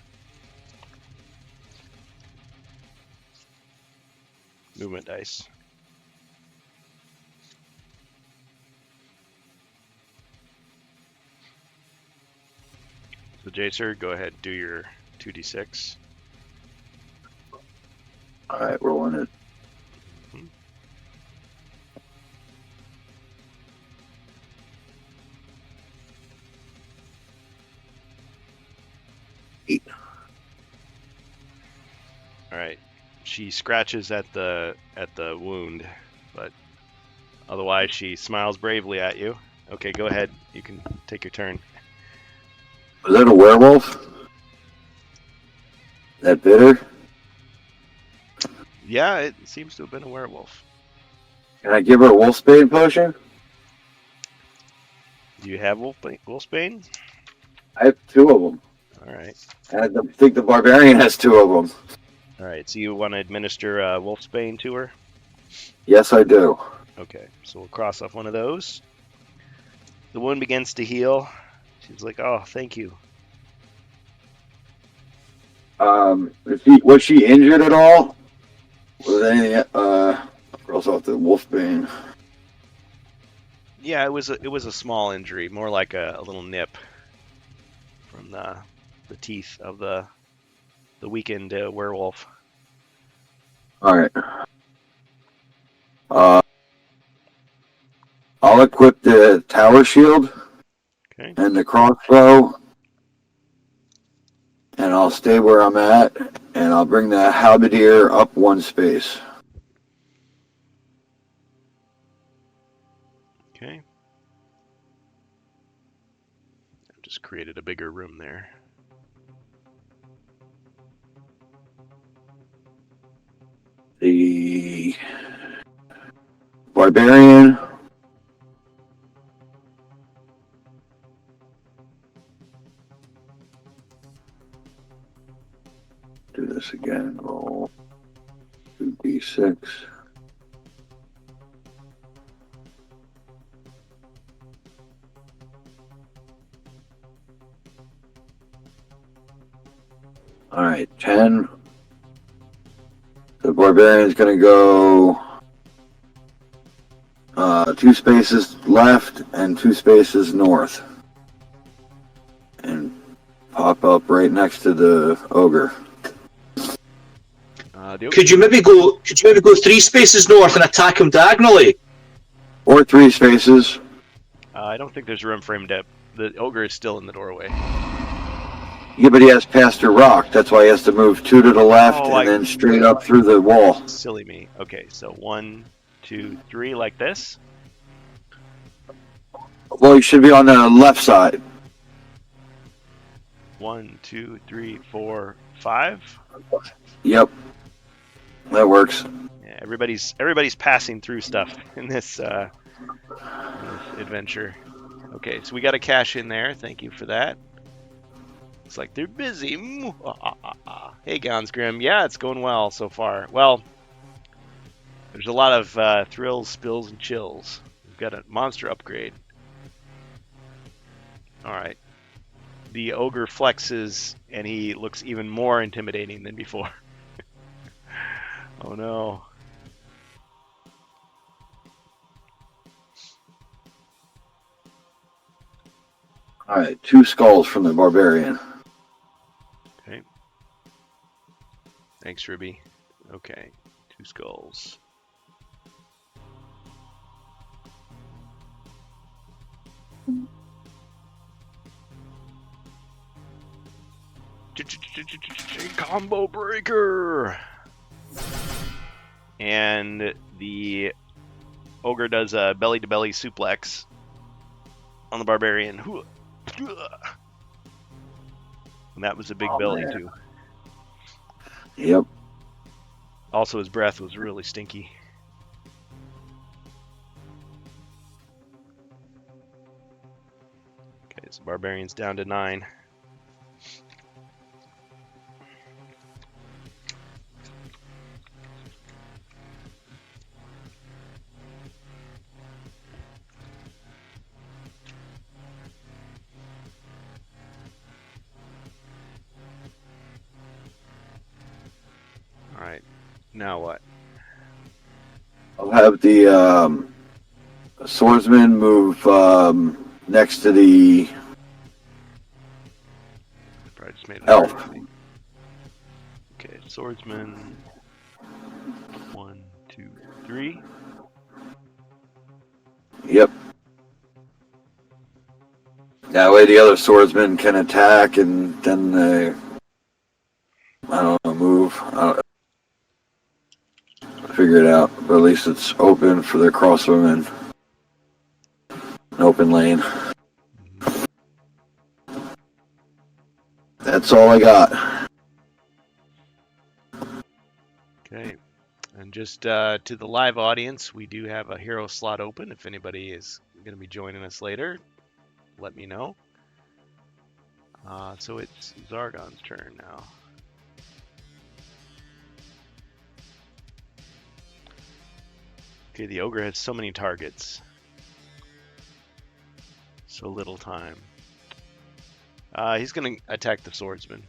Movement dice. So, Jacer, go ahead, do your 2d6. All right, rolling it. Mhm. All right. She scratches at the wound, but otherwise she smiles bravely at you. Okay, go ahead. You can take your turn. Was that a werewolf? That bitter? Yeah, it seems to have been a werewolf. Can I give her a wolfsbane potion? Do you have wolfsbane? I have 2 of them. All right. And I think the barbarian has 2 of them. All right. So you want to administer wolfsbane to her? Yes, I do. Okay. So we'll cross off one of those. The wound begins to heal. She's like, "Oh, thank you." Was she injured at all? Was anything? Cross off the wolfbane. Yeah, it was a small injury, more like a little nip from the teeth of the weakened werewolf. All right. I'll equip the tower shield Okay. and the crossbow, and I'll stay where I'm at, and I'll bring the halberdier up 1 space. Okay. I just created a bigger room there. The barbarian. Do this again. Roll 2d6. All right, 10. The barbarian's going to go 2 spaces left and 2 spaces north, and pop up right next to the ogre. Could you maybe go 3 spaces north and attack him diagonally? Or 3 spaces. I don't think there's room for him to. The ogre is still in the doorway. Yeah, but he has past a rock. That's why he has to move 2 to the left Oh, and then straight up through the wall. Silly me. Okay, so 1, 2, 3, like this. Well, he should be on the left side. 1, 2, 3, 4, 5. Yep, that works. Yeah, everybody's passing through stuff in this adventure. Okay, so we got a cash in there. Thank you for that. It's like they're busy. Hey, Gonsgrim. Yeah, it's going well so far. Well, there's a lot of thrills, spills, and chills. We've got a monster upgrade. All right. The ogre flexes, and he looks even more intimidating than before. Oh no. All right, 2 skulls from the barbarian. Okay. Thanks, Ruby. Okay. 2 skulls. Combo breaker. And the ogre does a belly-to-belly suplex on the barbarian. And that was a big belly, man. too. Yep. Also, his breath was really stinky. Okay, so Barbarian's down to 9. All right, now what? I'll have the swordsman move next to the Probably just made an elf. emergency. Okay, swordsman. 1, 2, 3. Yep. That way the other swordsman can attack and then I don't know, move. Figure it out. But at least it's open for their crossbowmen. An open lane. That's all I got. Okay, and just to the live audience, we do have a hero slot open. If anybody is going to be joining us later, let me know. So it's Zargon's turn now. Okay, the ogre has so many targets. So little time. He's going to attack the swordsman.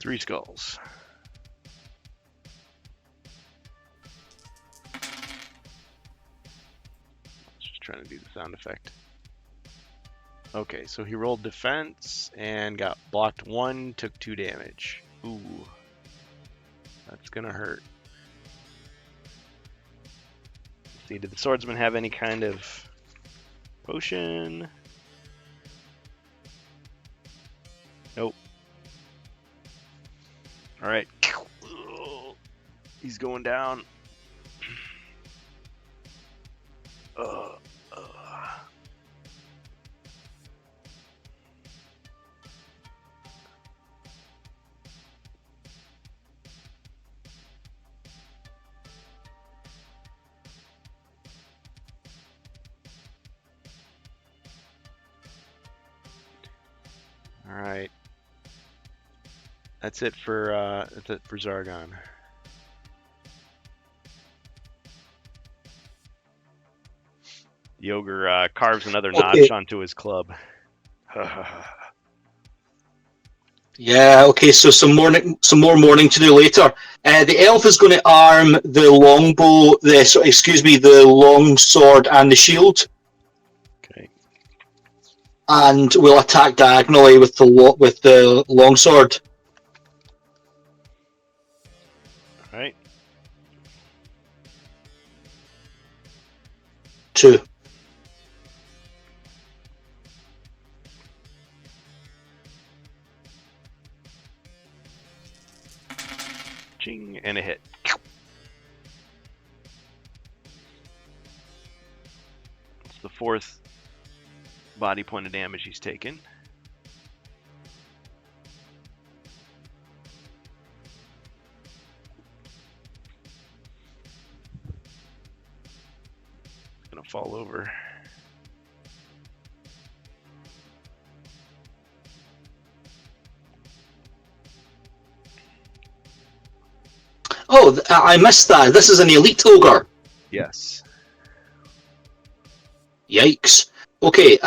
Three skulls. Just trying to do the sound effect. Okay, so he rolled defense and got blocked 1, took 2 damage. Ooh. That's gonna hurt. Let's see, did the swordsman have any kind of potion? Nope. Alright. He's going down. Alright. That's it for Zargon. The ogre carves another notch onto his club. Yeah, okay, so some more mourning to do later. The elf is going to arm the longbow, the long sword and the shield. Okay. And we'll attack diagonally with the longsword. All right. 2. Ching, and a hit. It's the 4th body point of damage he's taken. He's gonna fall over. Oh, I missed that. This is an elite ogre. Yes. Yikes. Okay,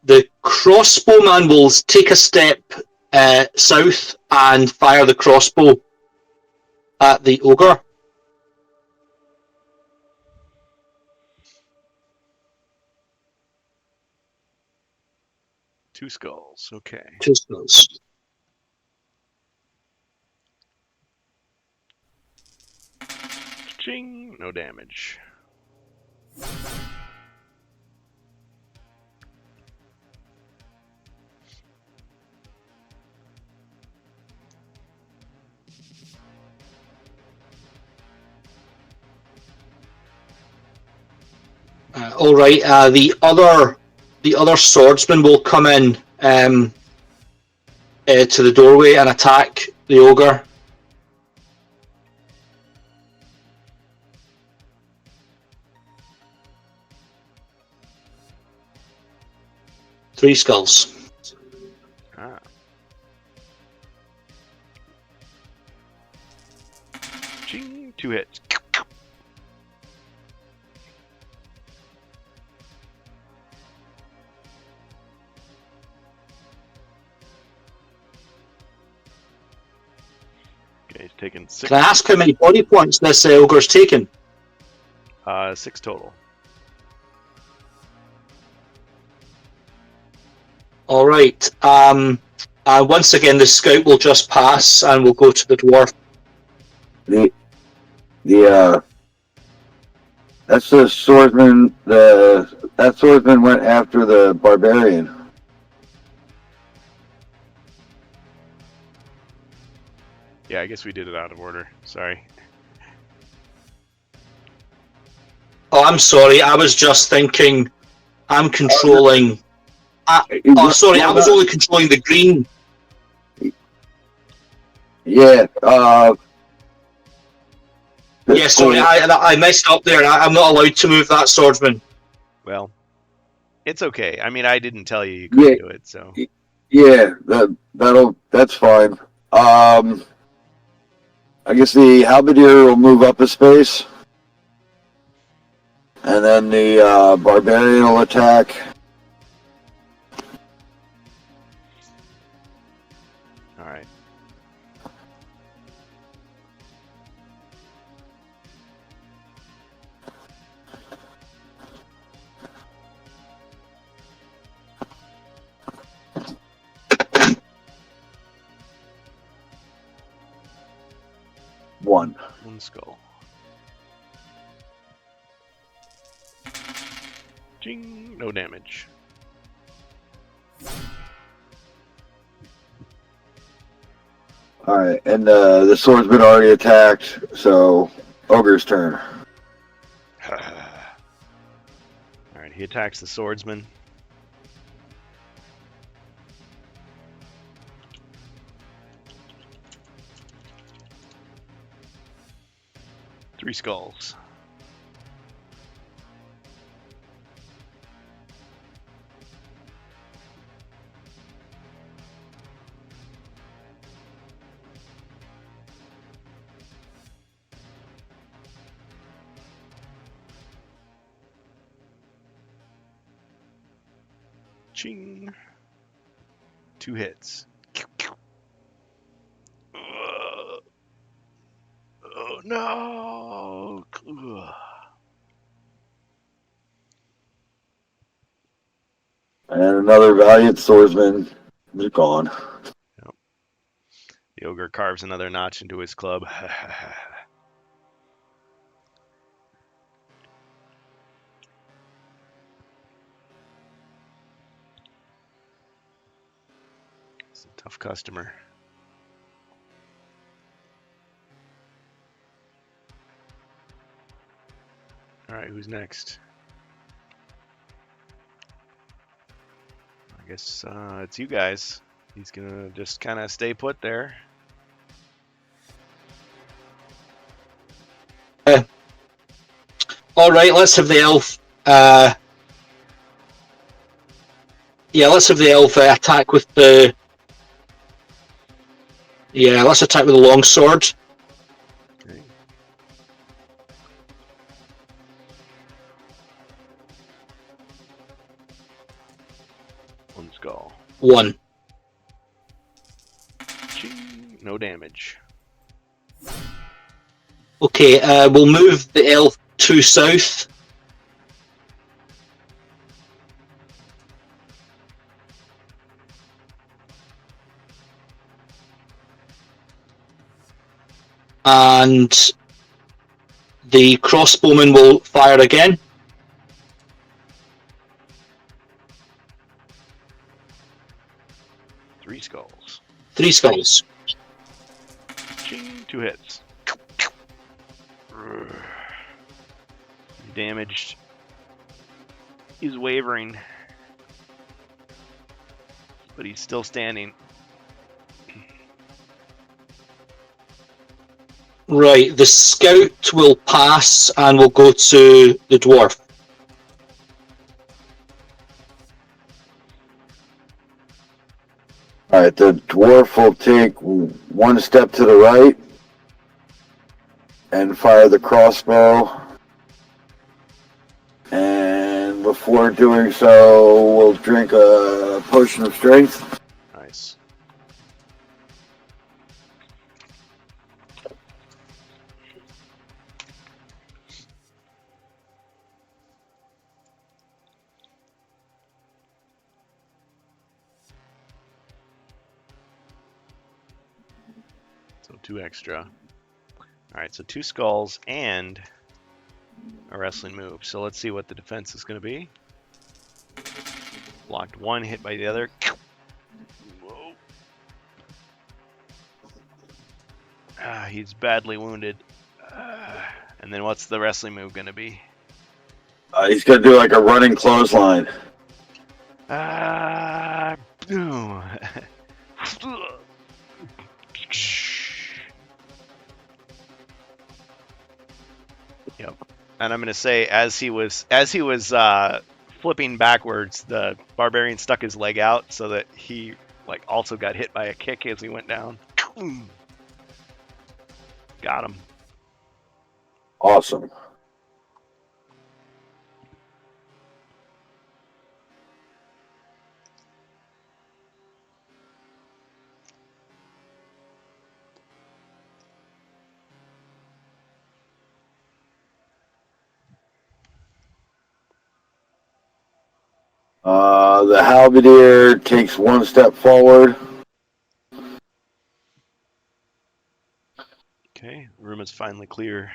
the crossbowman will take a step south and fire the crossbow at the ogre. Two skulls. Okay. 2 skulls. Ching, no damage. All right. The other swordsman will come in to the doorway and attack the ogre. Three skulls. Ah. Ching, 2 hits. Okay, he's taking 6. Can I ask how many body points this ogre's taken? 6 total. All right. Once again, the scout will just pass and we'll go to the dwarf. That's the swordsman. That swordsman went after the barbarian. Yeah, I guess we did it out of order. Sorry. Oh, I'm sorry. I was just thinking. I'm controlling. Sorry. I was only controlling the green. Yeah. Yeah, sorry. I messed up there. I'm not allowed to move that swordsman. Well, it's okay. I mean, I didn't tell you couldn't do it, so. Yeah, that's fine. I guess the halberdier will move up a space, and then the barbarian will attack. All right. One skull. Ching, no damage. All right, and the swordsman already attacked, so ogre's turn. All right, he attacks the swordsman. Three skulls. Ching. 2 hits. Oh no! And another valiant swordsman is gone. Yep. The ogre carves another notch into his club. It's a tough customer. All right, who's next? I guess it's you guys. He's gonna just kind of stay put there. All right, let's have the elf. Let's have the elf attack with the. Yeah, let's attack with the longsword. Okay. One skull. 1. Ching, no damage. Okay, we'll move the elf to south. And the crossbowman will fire again. Three skulls. 3 skulls. Ching, 2 hits. You damaged He's wavering, but he's still standing. Right, the scout will pass and will go to the dwarf. All right, the dwarf will take one step to the right and fire the crossbow. And before doing so, we'll drink a potion of strength. Nice. So 2 extra. Alright, so 2 skulls and a wrestling move. So let's see what the defense is going to be. Blocked 1, hit by the other. Whoa. He's badly wounded. And then what's the wrestling move going to be? He's going to do like a running clothesline. Boom. Yep. And I'm going to say, as he was flipping backwards, the barbarian stuck his leg out so that he also got hit by a kick as he went down. Got him. Awesome. The halberdier takes one step forward. Okay, room is finally clear.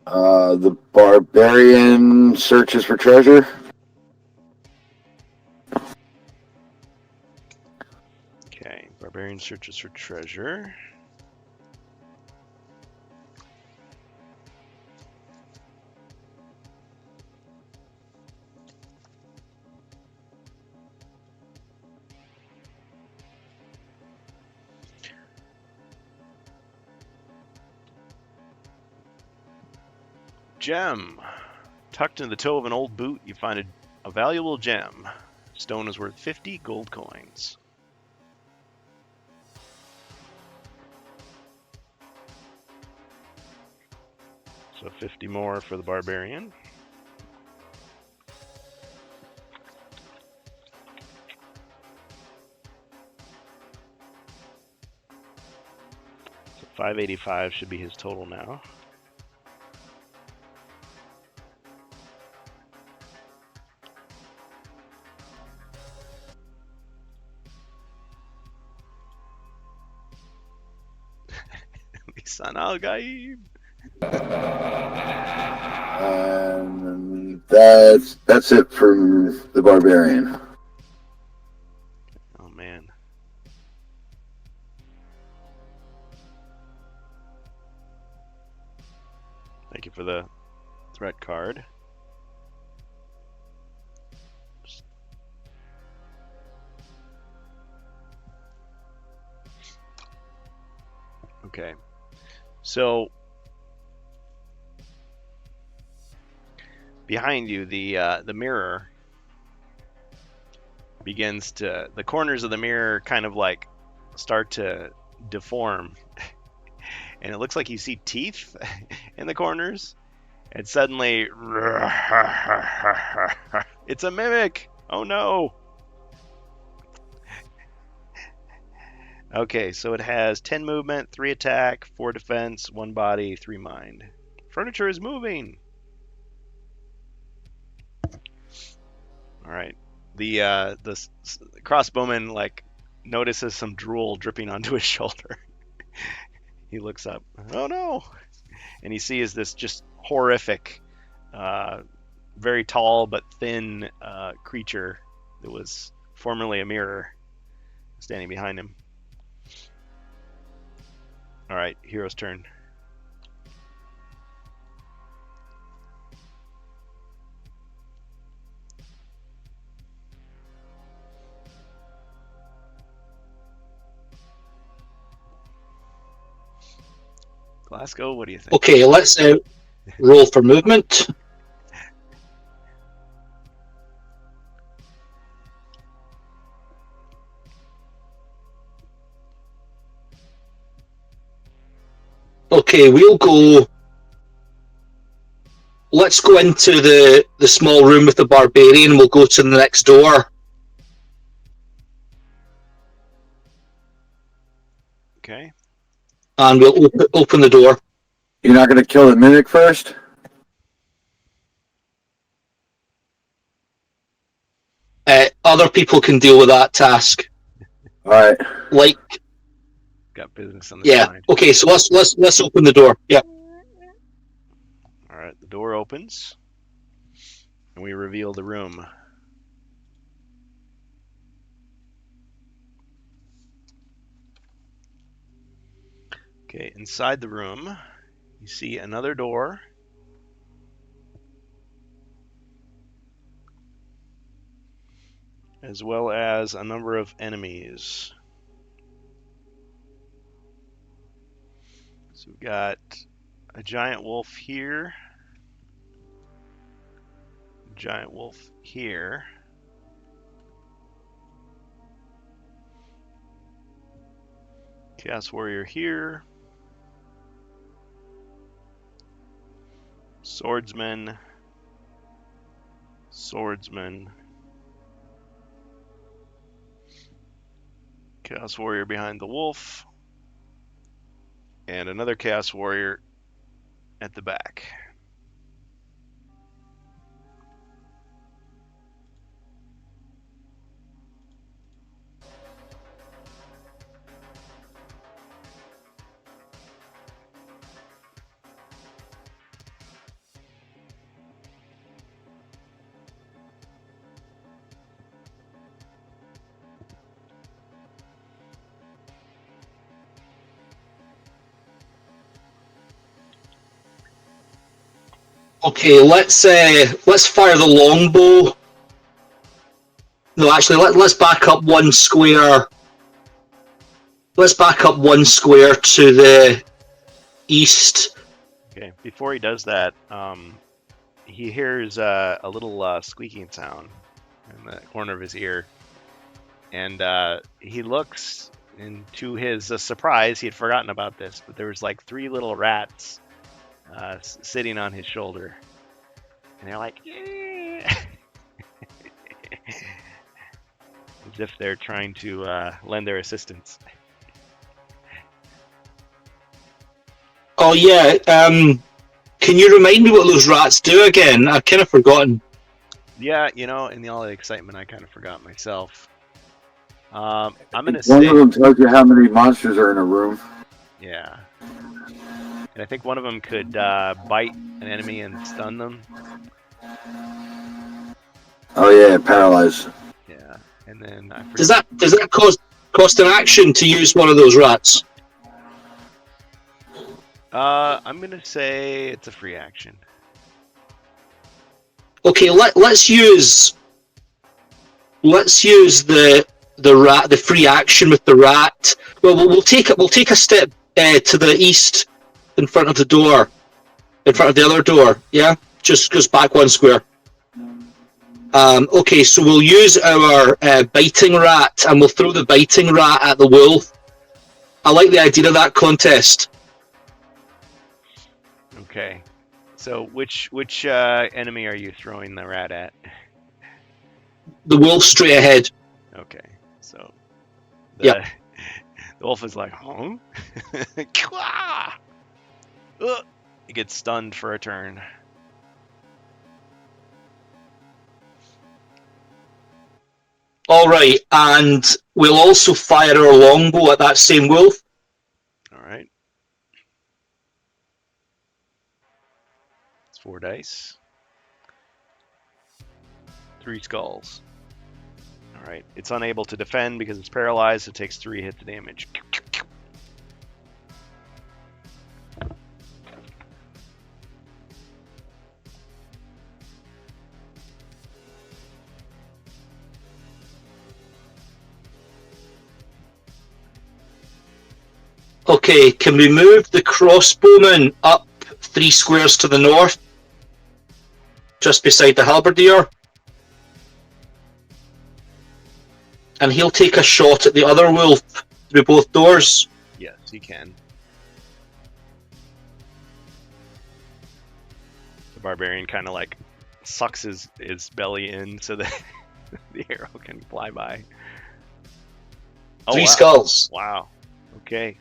The barbarian searches for treasure. Okay, barbarian searches for treasure. Gem. Tucked in the toe of an old boot, you find a valuable gem. Stone is worth 50 gold coins. So 50 more for the barbarian. So 585 should be his total now. Lisan al-Gaib. And that's it for the barbarian. Oh man. Thank you for the threat card. Okay. So behind you, the mirror begins to, the corners of the mirror kind of start to deform, and it looks like you see teeth in the corners, and suddenly it's a mimic. Oh no. Okay, so it has 10 movement, 3 attack, 4 defense, 1 body, 3 mind. Furniture is moving. All right. The crossbowman notices some drool dripping onto his shoulder. He looks up. Oh no! And he sees this just horrific, very tall but thin creature that was formerly a mirror standing behind him. All right, hero's turn. Glasgow, what do you think? Okay, let's roll for movement. Okay, we'll go. Let's go into the small room with the barbarian. We'll go to the next door. Okay. And we'll open the door. You're not going to kill the mimic first? Other people can deal with that task. All right. Like, Got business on the yeah. side. Okay, so let's open the door. Yeah. All right, the door opens, and we reveal the room. Okay, inside the room, you see another door. As well as a number of enemies. So we've got a giant wolf here. Giant wolf here. Chaos warrior here. Swordsman. Swordsman. Chaos warrior behind the wolf. And another chaos warrior at the back. Okay, let's fire the longbow. No, actually, let's back up one square. Let's back up one square to the east. Okay, before he does that, he hears a little squeaking sound in the corner of his ear. And he looks, and to his surprise, he had forgotten about this, but there was like 3 little rats sitting on his shoulder. And they're like, yeah. As if they're trying to lend their assistance. Oh yeah. Can you remind me what those rats do again? I've kind of forgotten. Yeah, in all the excitement, I kind of forgot myself. I'm gonna One say, of them tells you how many monsters are in a room. yeah, and I think one of them could bite an enemy and stun them. Oh yeah, paralyze. Yeah, and then I Does that cost an action to use one of those rats? I'm gonna say it's a free action. Okay, let's use the free action with the rat. Well, we'll take a step to the east in front of the door, in front of the other door. Yeah, just goes back one square. Okay, so we'll use our biting rat, and we'll throw the biting rat at the wolf. I like the idea of that contest. Okay, so which enemy are you throwing the rat at? The wolf straight ahead. Okay, so Yep. The wolf is like, huh? He gets stunned for a turn. All right, and we'll also fire our longbow at that same wolf. All right. It's 4 dice. 3 skulls. All right. It's unable to defend because it's paralyzed. It takes 3 hits of damage. Okay, can we move the crossbowman up 3 squares to the north? Just beside the halberdier? And he'll take a shot at the other wolf through both doors. Yes, he can. The barbarian kind of like sucks his belly in so that the arrow can fly by. Oh, 3 wow. skulls. Wow. Okay.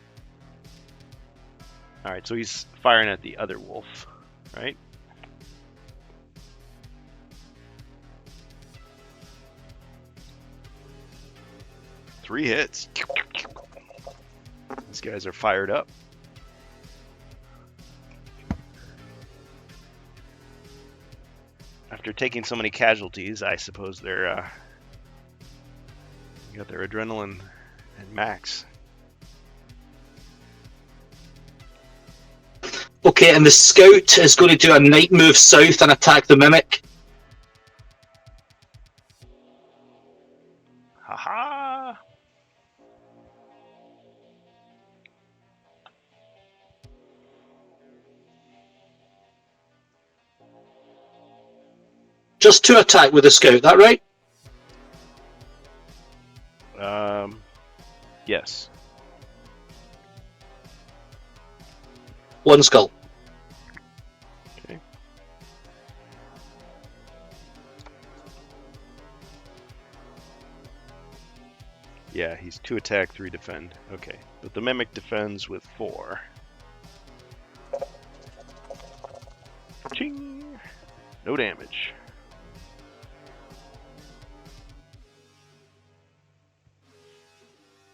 All right, so he's firing at the other wolf, right? Three hits. These guys are fired up. After taking so many casualties, I suppose they're got their adrenaline at max. Okay, and the scout is going to do a night move south and attack the mimic. Haha! Just 2 attack with the scout, that right? Yes. 1 skull. Okay. Yeah, he's 2 attack, 3 defend. Okay, but the mimic defends with 4. Ching! No damage.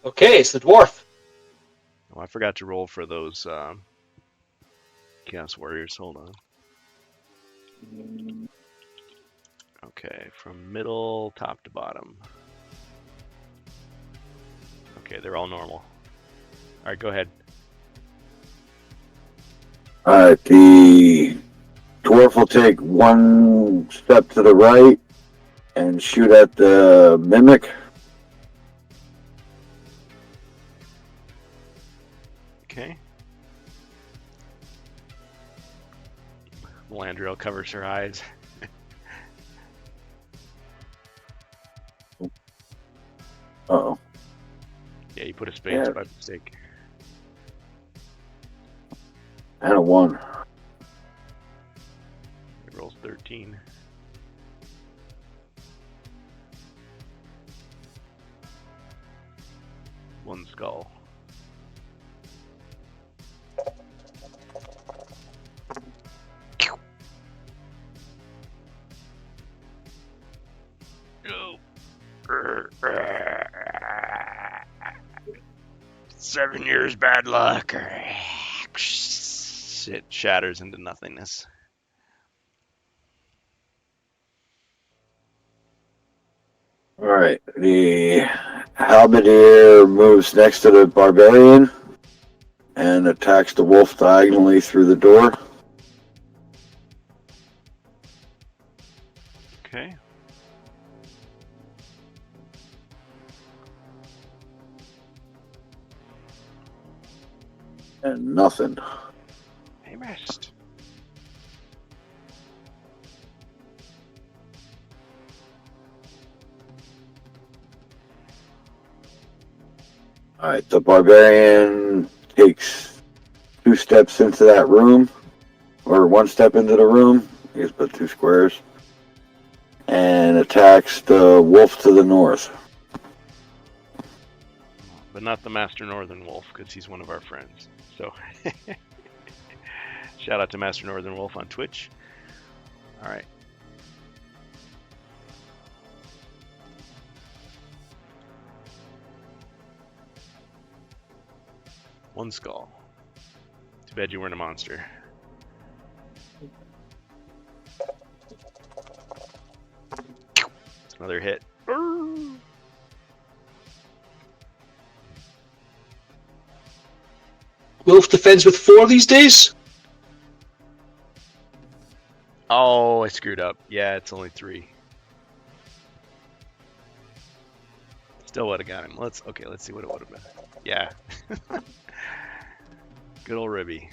Okay, it's the dwarf. Oh, I forgot to roll for those Chaos Warriors. Hold on. Okay, from middle, top to bottom. Okay, they're all normal. Alright, go ahead. Alright, the dwarf will take 1 step to the right and shoot at the mimic. Okay. Melandriel covers her eyes. Uh-oh. Yeah, you put a space Yeah. by mistake. And a 1. It rolls 13. One skull. Go. 7 years bad luck. It shatters into nothingness. Alright, the halberdier moves next to the barbarian and attacks the wolf diagonally through the door. Okay. And nothing. He missed. Alright, the barbarian takes 2 steps into that room, or 1 step into the room, I guess put 2 squares, and attacks the wolf to the north. But not the Master Northern Wolf, because he's one of our friends. So, shout out to Master Northern Wolf on Twitch. All right. One skull. Too bad you weren't a monster. Another hit. Wolf defends with 4 these days? Oh, I screwed up. Yeah, it's only 3. Still would have got him. Let's see what it would have been. Yeah. Good old Ribby.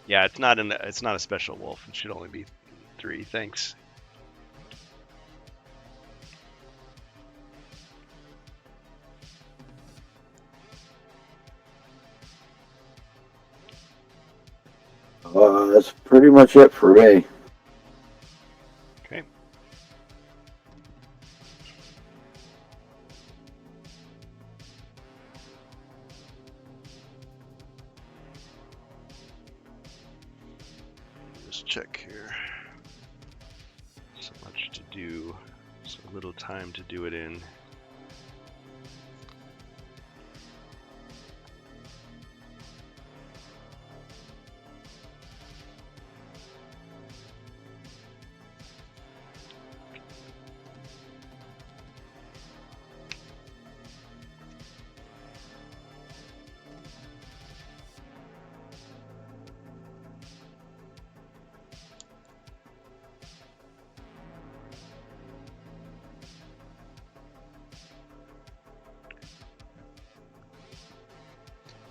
Yeah, it's not a special wolf. It should only be 3. Thanks. That's pretty much it for me. Okay. Just check here. So much to do, so little time to do it in.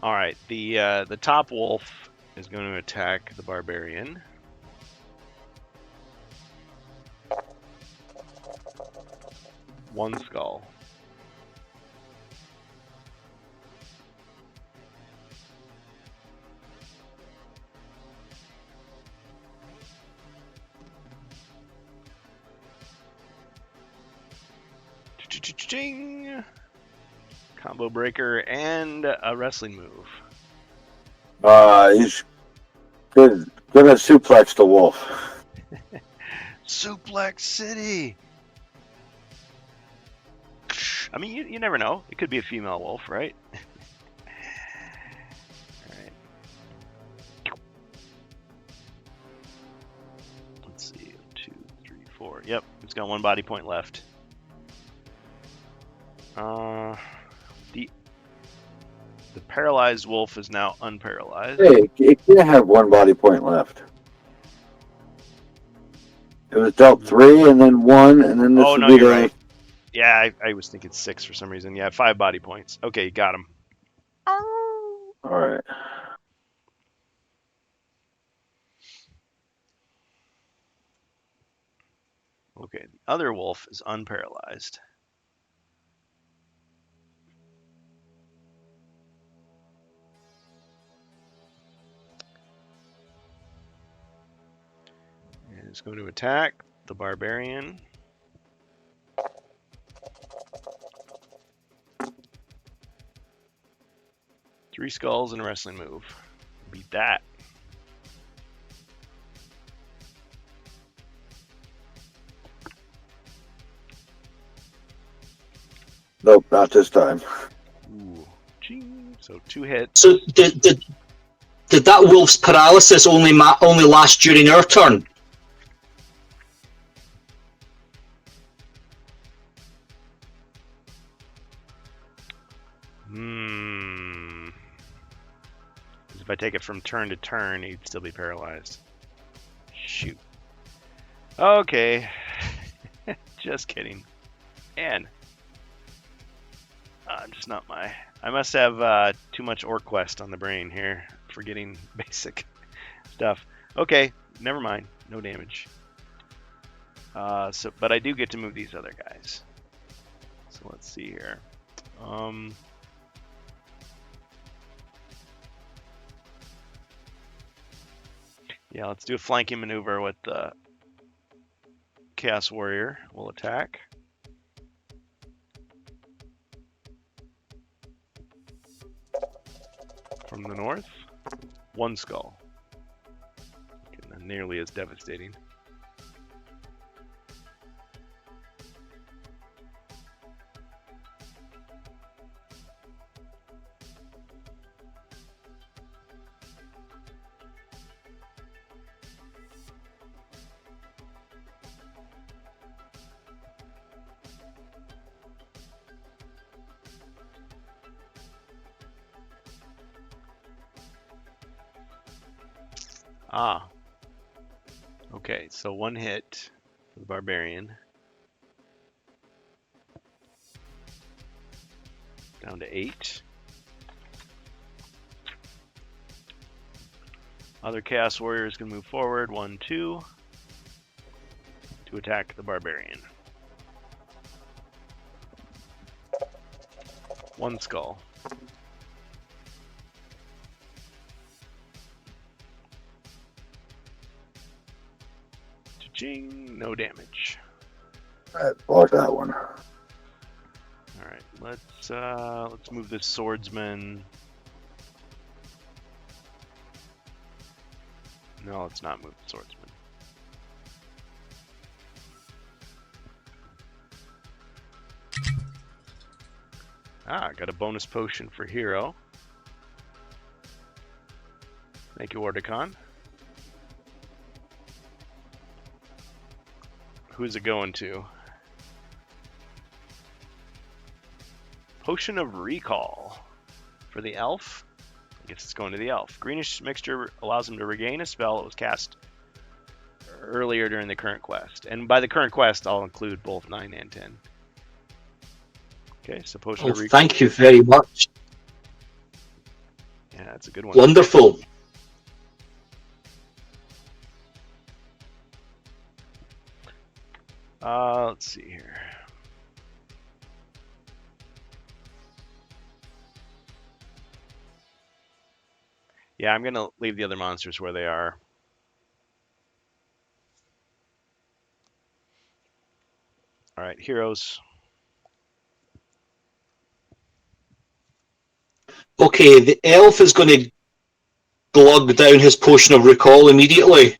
All right, the top wolf is going to attack the barbarian. One skull. Ching! Combo breaker and a wrestling move. He's gonna suplex the wolf. Suplex City. I mean, you never know. It could be a female wolf, right? All right. Let's see. 2, 3, 4. Yep, it's got 1 body point left. The paralyzed wolf is now unparalyzed. Hey, it can't have 1 body point left. It was dealt 3 and then 1, and then this Oh, would no, be you're the. right. Yeah, I was thinking 6 for some reason. Yeah, 5 body points. Okay, you got him. All right. Okay, the other wolf is unparalyzed. And it's going to attack the barbarian. Three skulls and a wrestling move. Beat that. Nope, not this time. Ooh. Ching. So 2 hits. So did that wolf's paralysis only last during our turn? If I take it from turn to turn, he'd still be paralyzed. Shoot. Okay. Just kidding. And just not my. I must have too much OrcQuest on the brain here, forgetting basic stuff. Okay, never mind. No damage. But I do get to move these other guys. So let's see here. Yeah, let's do a flanking maneuver with the Chaos Warrior. We'll attack. From the north, 1 skull. Not nearly as devastating. Ah. Okay, so 1 hit for the barbarian. Down to 8. Other Chaos Warriors can move forward. 1, 2. To attack the Barbarian. 1 skull. Cha-ching! No damage. Alright, block that one. Alright, let's move this swordsman. No, let's not move the swordsman. Got a bonus potion for hero. Thank you, Ordicon. Who's it going to? Potion of Recall for the elf. I guess it's going to the elf. Greenish mixture allows him to regain a spell that was cast earlier during the current quest. And by the current quest, I'll include both 9 and 10. Okay, so Potion of Recall. Thank you very much. Yeah, that's a good one. Wonderful. Let's see here. Yeah, I'm going to leave the other monsters where they are. All right, heroes. Okay, the elf is going to glug down his potion of recall immediately.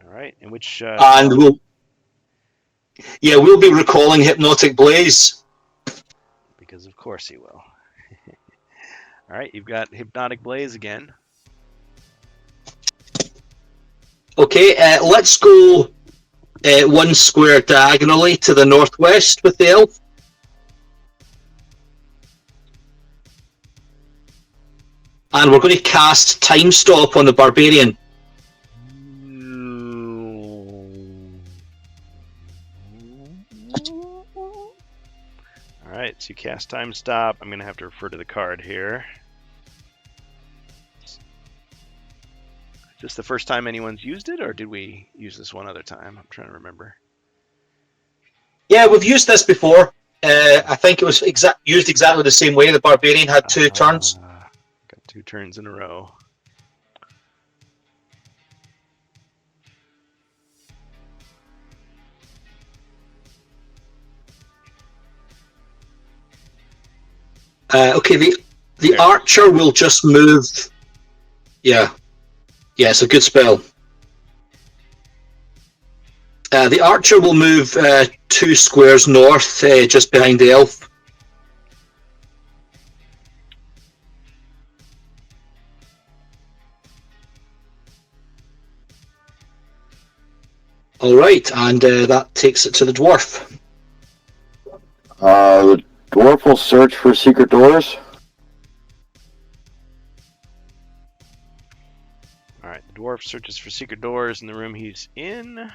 All right, in which... and we'll be recalling Hypnotic Blaze. Because of course he will. All right, you've got Hypnotic Blaze again. Okay, let's go 1 square diagonally to the northwest with the elf. And we're going to cast Time Stop on the Barbarian. Alright, so you cast Time Stop. I'm going to have to refer to the card here. Is this the first time anyone's used it, or did we use this one other time? I'm trying to remember. Yeah, we've used this before. I think it was used exactly the same way. The Barbarian had 2 turns. Got 2 turns in a row. Okay, the archer will just move. Yeah, it's a good spell. The archer will move 2 squares north, just behind the elf. All right, and that takes it to the dwarf. The dwarf will search for secret doors. Alright, the dwarf searches for secret doors in the room he's in.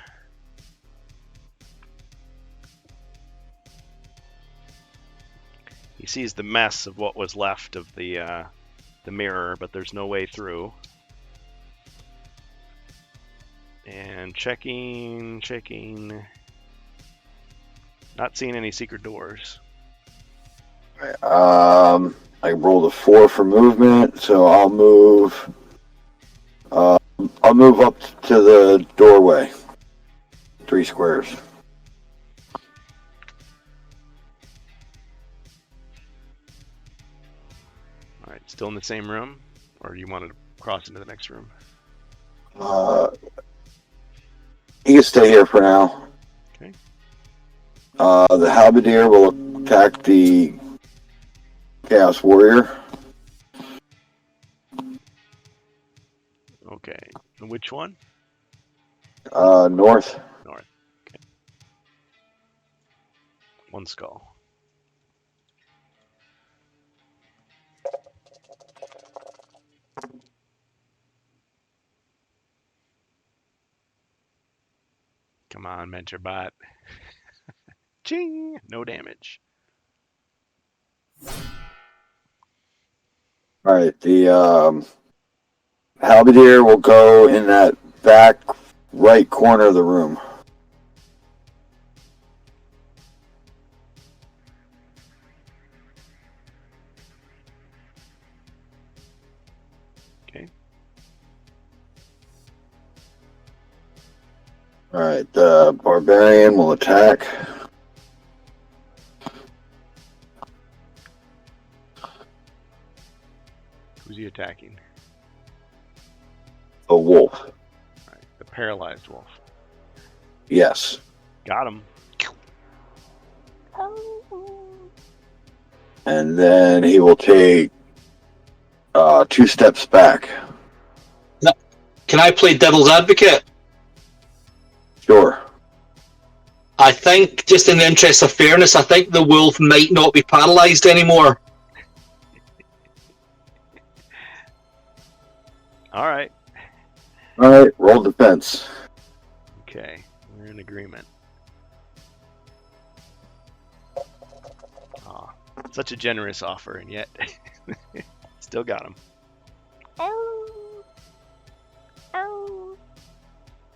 He sees the mess of what was left of the mirror, but there's no way through. And checking. Not seeing any secret doors. I rolled a 4 for movement, so I'll move. I'll move up to the doorway. 3 squares. All right, still in the same room, or do you want to cross into the next room? He can stay here for now. Okay. The halberdier will attack the Chaos Warrior. Okay. Which one? North. North. Okay. 1 skull. Come on, Mentor Bot. Ching! No damage. All right, the halberdier will go in that back right corner of the room. Okay. All right, the barbarian will attack. Who's he attacking? A wolf. All right, the paralyzed wolf. Yes. Got him. And then he will take 2 steps back. Can I play devil's advocate? Sure. I think, just in the interest of fairness, I think the wolf might not be paralyzed anymore. All right. All right, roll defense. Okay, we're in agreement. Aw, such a generous offer, and yet still got him. All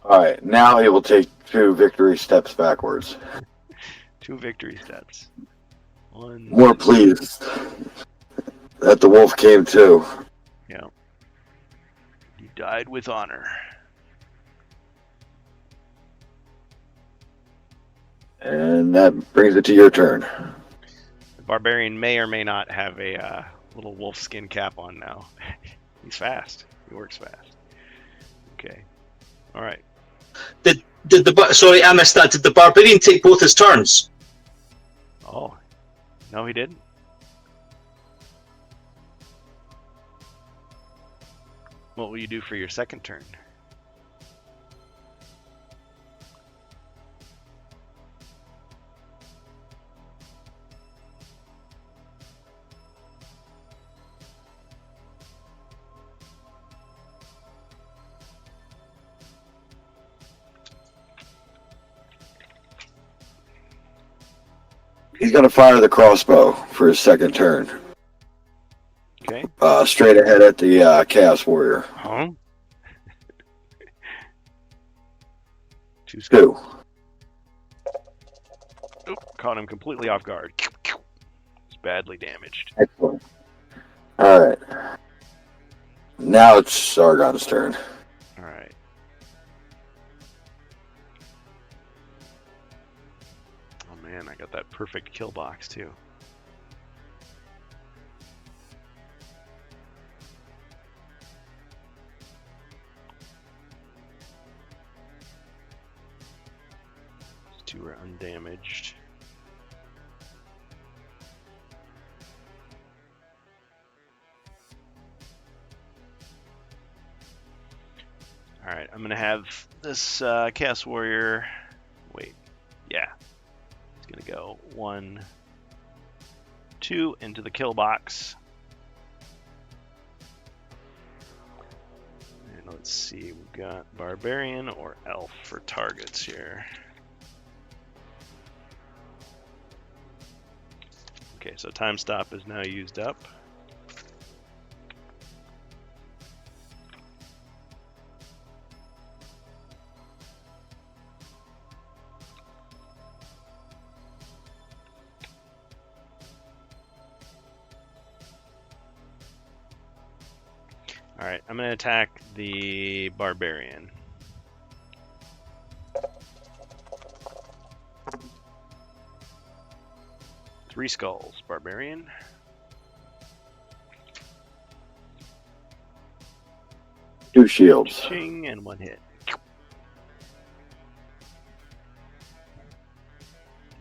right, now he will take 2 victory steps backwards. 2 victory steps. 1. More pleased that the wolf came too. Yeah. You died with honor. And that brings it to your turn. The barbarian may or may not have a little wolf skin cap on now. He's fast. He works fast. Okay. All right. Sorry, I missed that. Did the barbarian take both his turns? Oh, no, he didn't. What will you do for your second turn? He's going to fire the crossbow for his second turn. Okay. Straight ahead at the Chaos Warrior. Huh? 2 2. Oop, caught him completely off guard. He's badly damaged. Excellent. All right. Now it's Sargon's turn. All right. Oh man, I got that perfect kill box too. These 2 are undamaged. All right, I'm gonna have this Chaos Warrior. Wait, yeah, it's gonna go 1, 2 into the kill box. And let's see, we've got Barbarian or Elf for targets here. Okay, so time stop is now used up. Alright, I'm going to attack the Barbarian. Three skulls, Barbarian. Two shields. Ching, and 1 hit.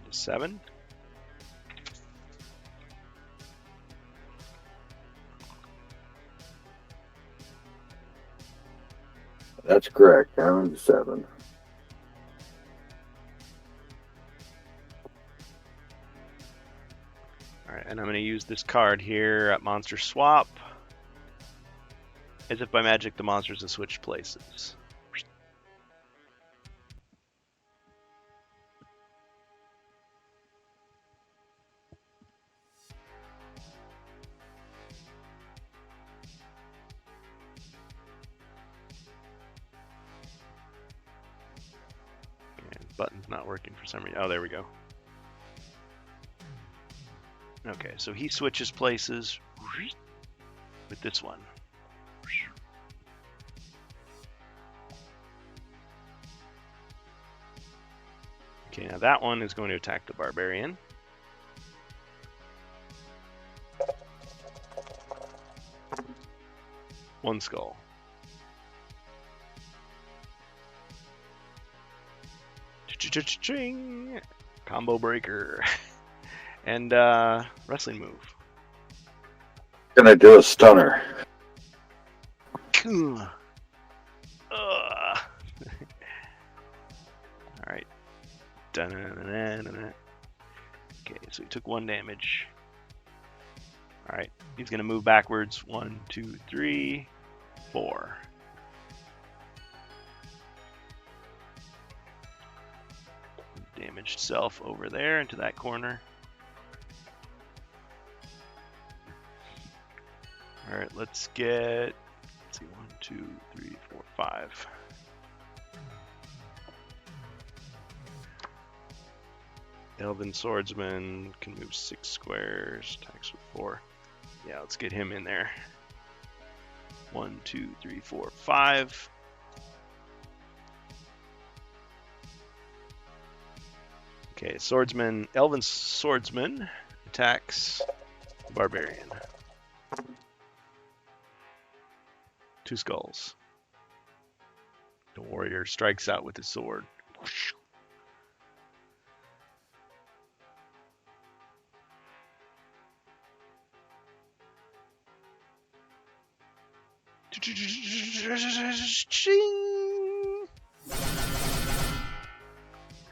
7. That's correct. Down to 7. Alright, and I'm going to use this card here at Monster Swap. As if by magic the monsters have switched places. button's not working for some reason. Oh, there we go. Okay, so he switches places with this one. Okay, now that one is going to attack the barbarian. One skull. Ching! Combo breaker. And wrestling move. Gonna do a stunner. Alright. Okay, so he took 1 damage. Alright, he's gonna move backwards. 1, 2, 3, 4. Damaged self over there into that corner. Alright, let's see, 1, 2, 3, 4, 5. Elven Swordsman can move 6 squares, attacks with 4. Yeah, let's get him in there. 1, 2, 3, 4, 5. Okay, Swordsman, Elven Swordsman attacks the Barbarian. 2 skulls. The warrior strikes out with his sword.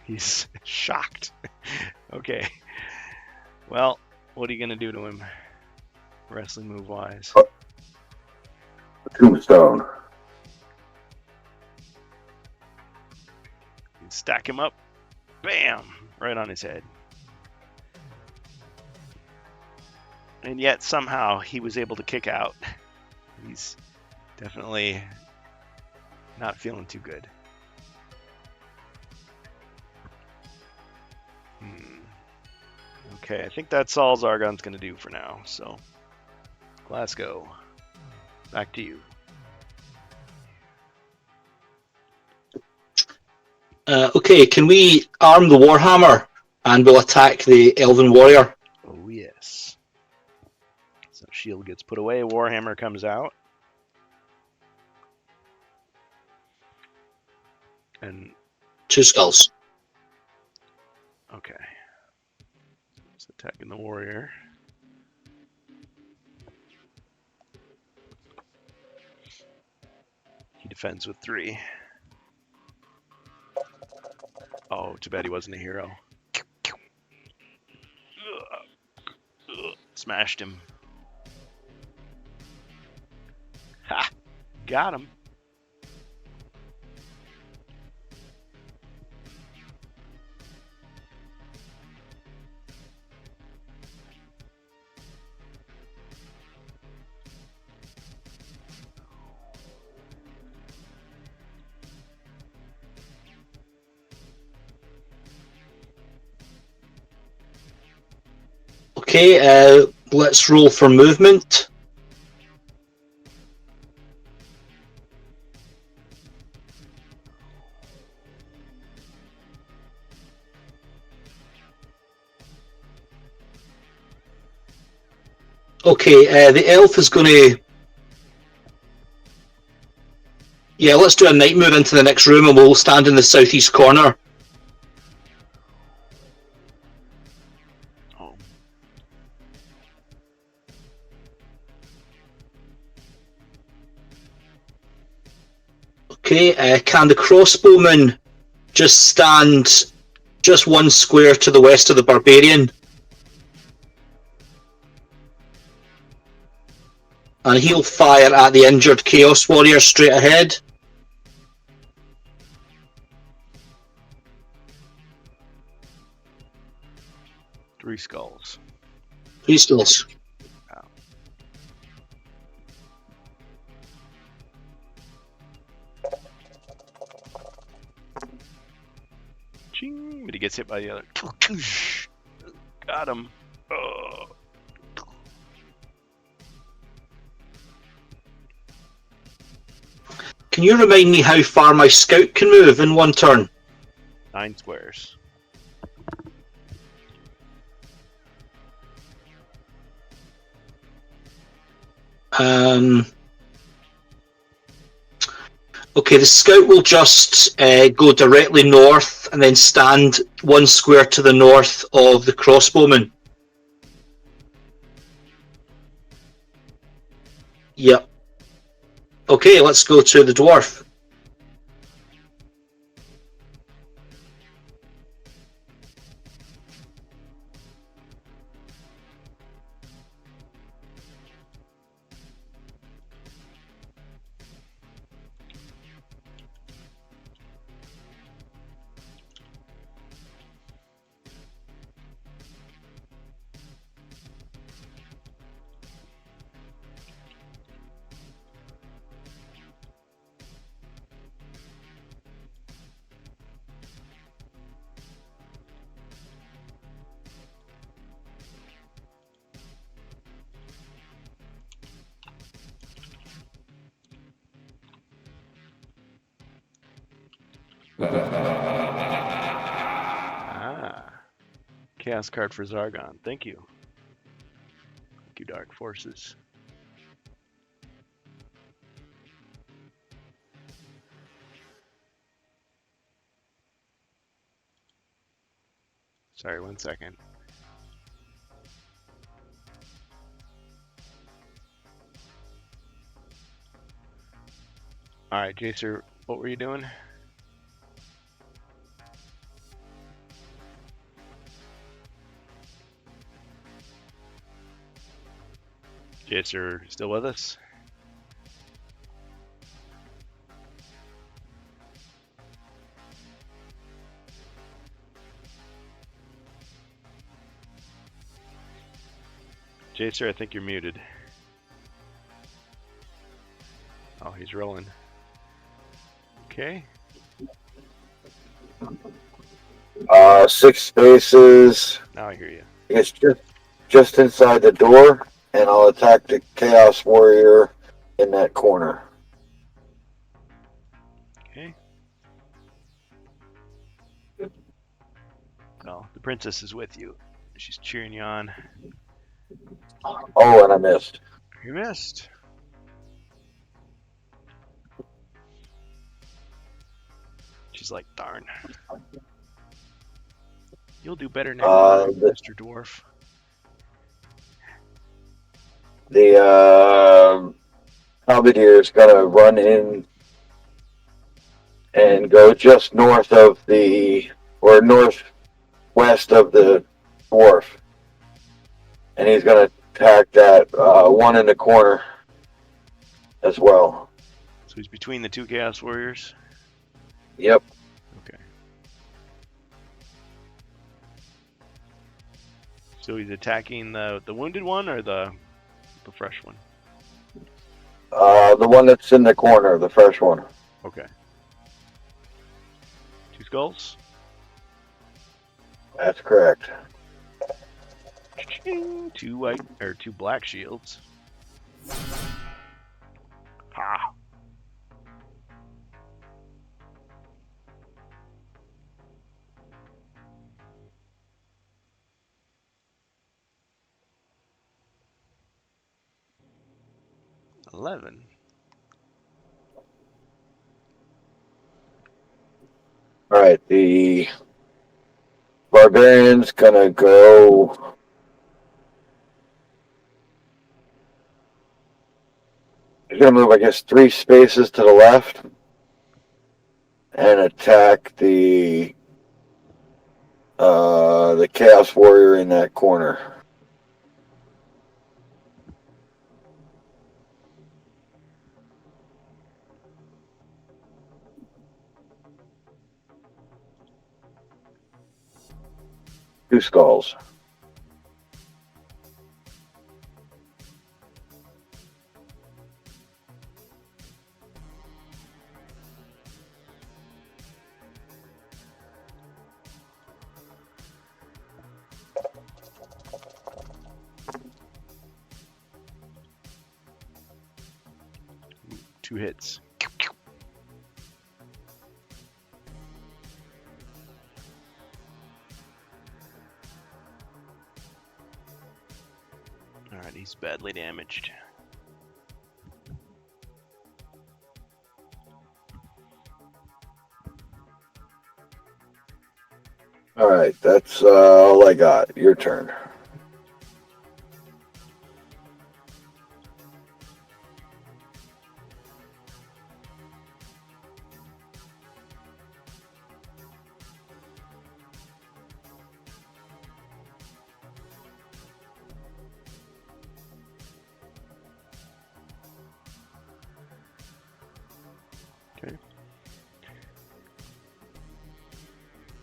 He's shocked. Okay. Well, what are you gonna do to him, wrestling move wise? Tombstone. You stack him up. Bam! Right on his head. And yet somehow he was able to kick out. He's definitely not feeling too good. Okay, I think that's all Zargon's going to do for now. So, Glasgow, back to you. Okay, can we arm the Warhammer and we'll attack the Elven Warrior? Oh, yes. So, shield gets put away, Warhammer comes out. And 2 skulls. okay. It's attacking the warrior. He defends with 3. Oh, too bad he wasn't a hero. Smashed him. Ha! Got him. Okay, let's roll for movement. Okay, the elf is going to... Yeah, let's do a night move into the next room and we'll stand in the southeast corner. Oh. Okay, can the crossbowman just stand just 1 square to the west of the barbarian? And he'll fire at the injured Chaos Warrior straight ahead. Three skulls. 3 skulls. Wow. gets hit by the other. Got him. Oh. Can you remind me how far my scout can move in one turn? 9 squares. Okay, the scout will just go directly north and then stand 1 square to the north of the crossbowman. Yep. Okay, let's go to the dwarf. Chaos card for Zargon. Thank you. Thank you, Dark Forces. Sorry, 1 second. Alright, Jacer, what were you doing? Jacer, still with us? Jacer, I think you're muted. Oh, he's rolling. Okay. 6 spaces. Now I hear you. It's just inside the door, and I'll attack the Chaos Warrior in that corner. Okay. Well, the princess is with you. She's cheering you on. Oh, and I missed. You missed. She's like, darn. You'll do better next time, Mr. Dwarf. The Halberdier is going to run in and go just north of or northwest of the dwarf. And he's going to attack that one in the corner as well. So he's between the 2 Chaos Warriors? Yep. Okay. So he's attacking the wounded one or the fresh one? The one that's in the corner, the fresh one. Okay. 2 skulls? That's correct. 2 white or 2 black shields. Ha. $11. All right, the barbarian's gonna go. He's gonna move, I guess, 3 spaces to the left and attack the Chaos Warrior in that corner. Two skulls. 2 hits. Alright, he's badly damaged. All right, that's all I got. Your turn.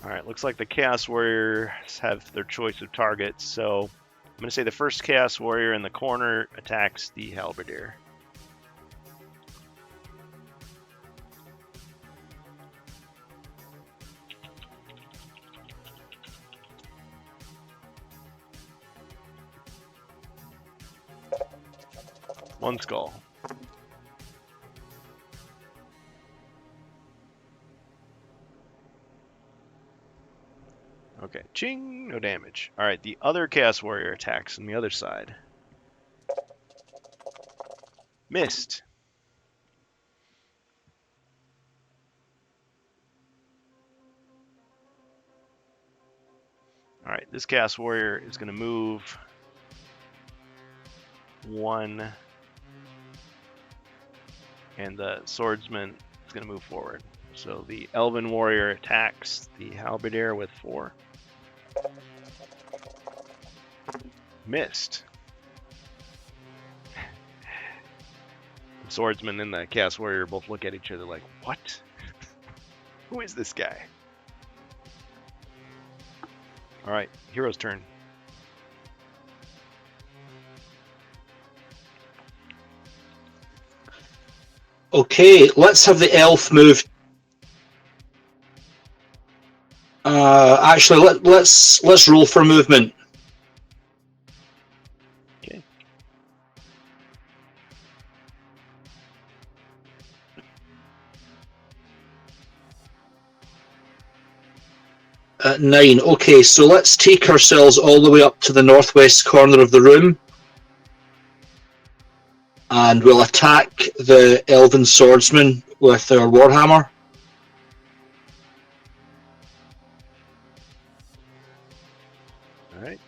Alright, looks like the Chaos Warriors have their choice of targets, so I'm going to say the first Chaos Warrior in the corner attacks the Halberdier. One skull. Okay, ching, no damage. Alright, the other Chaos Warrior attacks on the other side. Missed. Alright, this Chaos Warrior is going to move 1, and the Swordsman is going to move forward. So the Elven Warrior attacks the Halberdier with 4. Missed. The Swordsman and the Chaos Warrior both look at each other like, what? Who is this guy? Alright, hero's turn. Okay, let's have the elf move. Actually, let's roll for movement. Okay. At 9. Okay, so let's take ourselves all the way up to the northwest corner of the room. And we'll attack the Elven Swordsman with our Warhammer. Alright.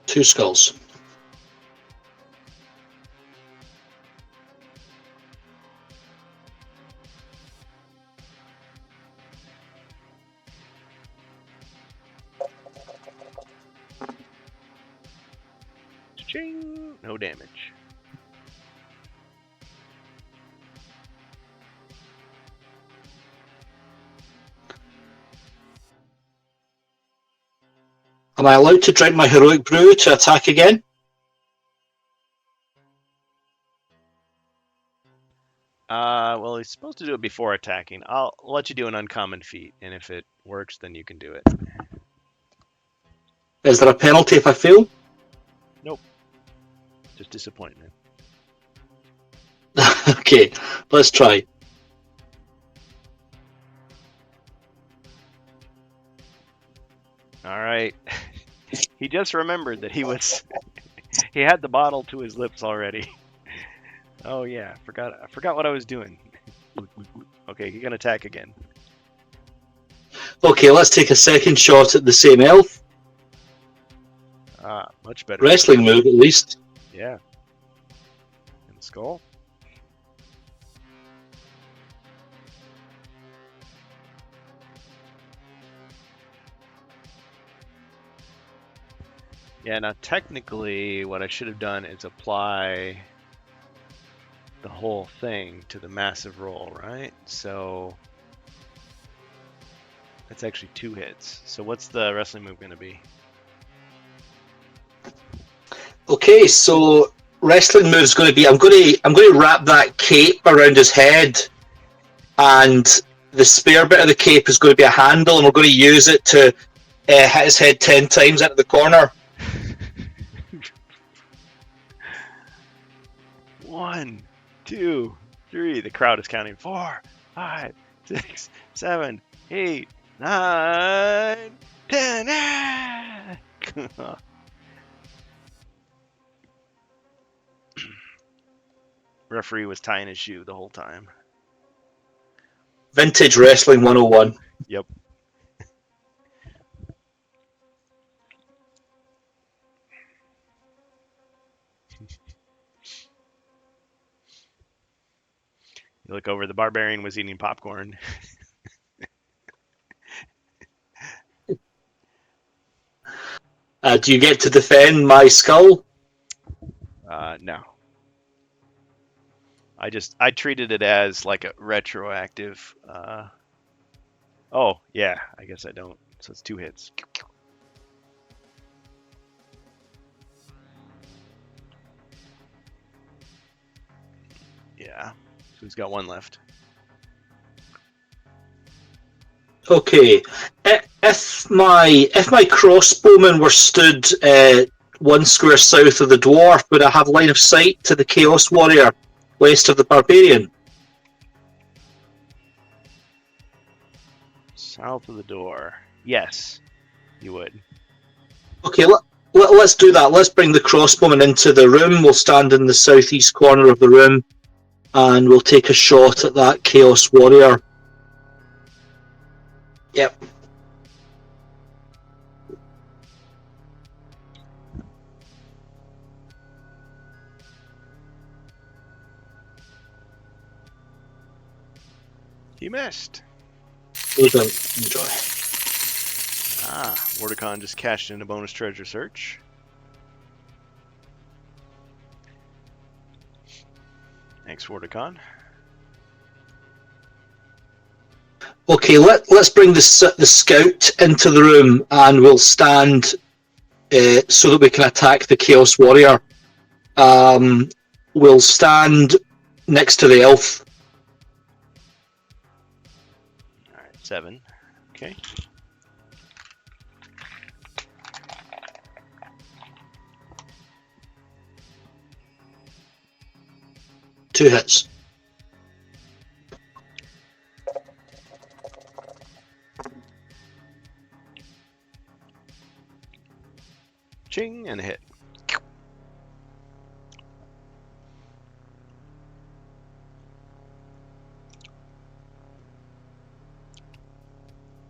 Two skulls. Ching, no damage. Am I allowed to drink my heroic brew to attack again? Well, he's supposed to do it before attacking. I'll let you do an uncommon feat, and if it works, then you can do it. Is there a penalty if I fail? Nope. Just disappointment. Okay, let's try. Alright. He just remembered that he had the bottle to his lips already. Oh yeah, I forgot what I was doing. Okay, he can attack again. Okay, let's take a second shot at the same elf. Much better. Wrestling move, at least. Yeah. And the skull. Yeah, now technically what I should have done is apply the whole thing to the massive roll, right? So that's actually 2 hits. So what's the wrestling move going to be? Okay, so wrestling move's going to be I'm going to wrap that cape around his head, and the spare bit of the cape is going to be a handle, and we're going to use it to hit his head 10 times into the corner. 1, 2, 3. The crowd is counting. 4, 5, 6, 7, 8, 9, 10. Ah! Referee was tying his shoe the whole time. Vintage Wrestling 101. Yep. You look over, the Barbarian was eating popcorn. Do you get to defend my skull? No. I treated it as like a retroactive. Oh, yeah, I guess I don't. So it's 2 hits. Yeah. So he's got 1 left. Okay. If my crossbowman were stood 1 square south of the dwarf, would I have line of sight to the Chaos Warrior west of the Barbarian? South of the door. Yes, you would. Okay, let's do that. Let's bring the crossbowman into the room. We'll stand in the southeast corner of the room, and we'll take a shot at that Chaos Warrior. Yep. He missed. Well done. Enjoy. Mordecon just cashed in a bonus treasure search. Thanks, Mordecon. Okay, let's bring the scout into the room, and we'll stand so that we can attack the Chaos Warrior. We'll stand next to the elf. All right, 7. Okay. Two hits. Ching, and a hit.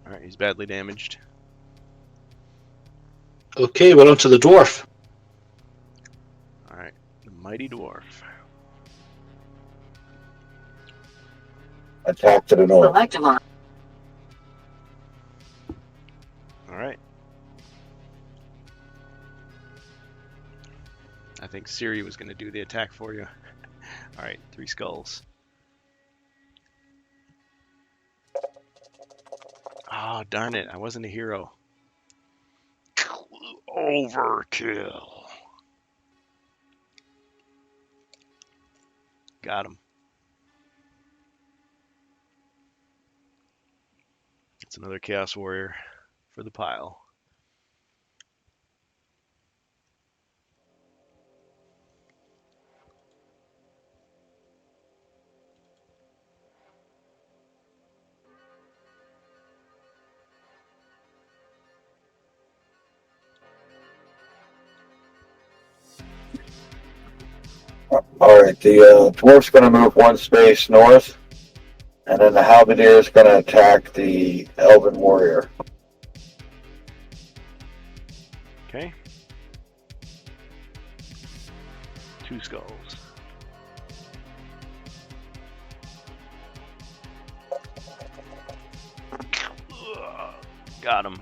All right, he's badly damaged. Okay, we're on to the dwarf. All right, the mighty dwarf. Attack to the north. Select a line. All right. I think Siri was going to do the attack for you. All right, 3 skulls. Oh, darn it. I wasn't a hero. Overkill. Got him. It's another Chaos Warrior for the pile. All right, the dwarf's going to move 1 space north, and then the halberdier is going to attack the elven warrior. Okay. 2 skulls. Got him.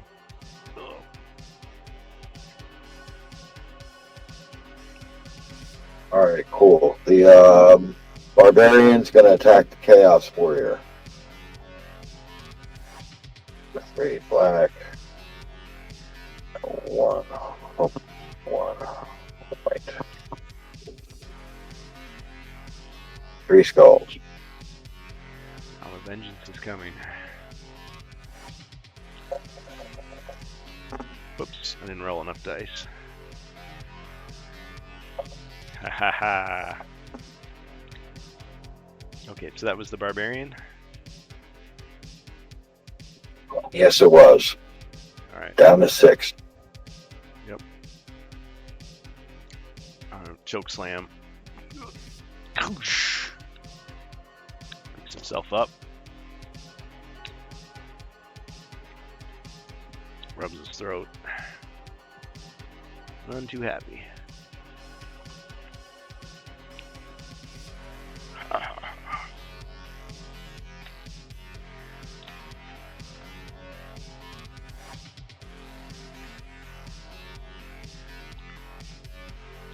All right, cool. The barbarian's going to attack the chaos warrior. 3 black. 1 white. 3 skulls. Our vengeance is coming. Whoops, I didn't roll enough dice. Ha ha ha. Okay, so that was the barbarian. Yes, it was. All right. Down to 6. Choke slam. Picks himself up. Rubs his throat. None too happy.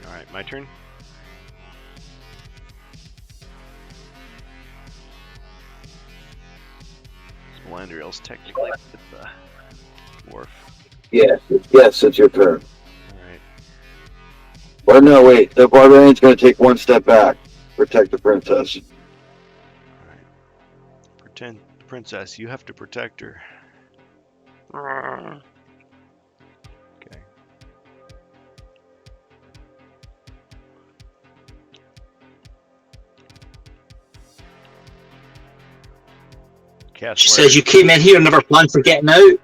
Alright, my turn. Melandriel's technically with the dwarf. Yes, it's your turn. Alright. Or no, wait. The barbarian's going to take one step back. Protect the princess. Alright. Pretend the princess, you have to protect her. Okay. Cast She flare. says, you came in here and never planned for getting out.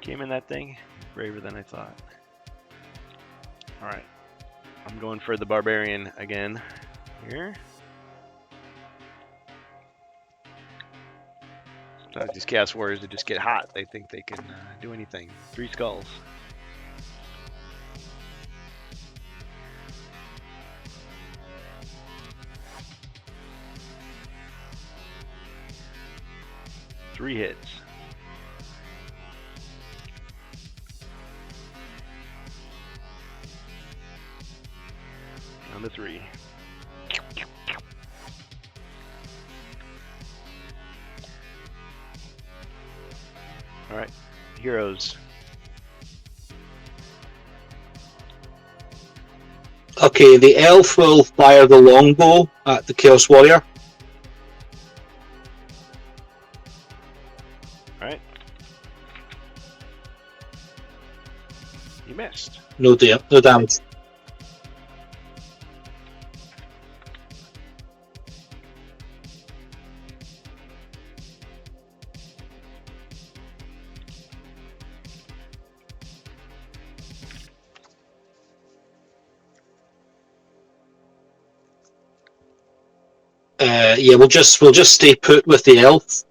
Came in that thing. Braver than I thought. Alright. I'm going for the barbarian again. Here. Sometimes these cast warriors that just get hot. They think they can do anything. 3 skulls. Three hits. Down to 3. Alright, heroes. Okay, the elf will fire the longbow at the Chaos Warrior. Alright. You missed. No damage. Yeah, we'll just stay put with the elf.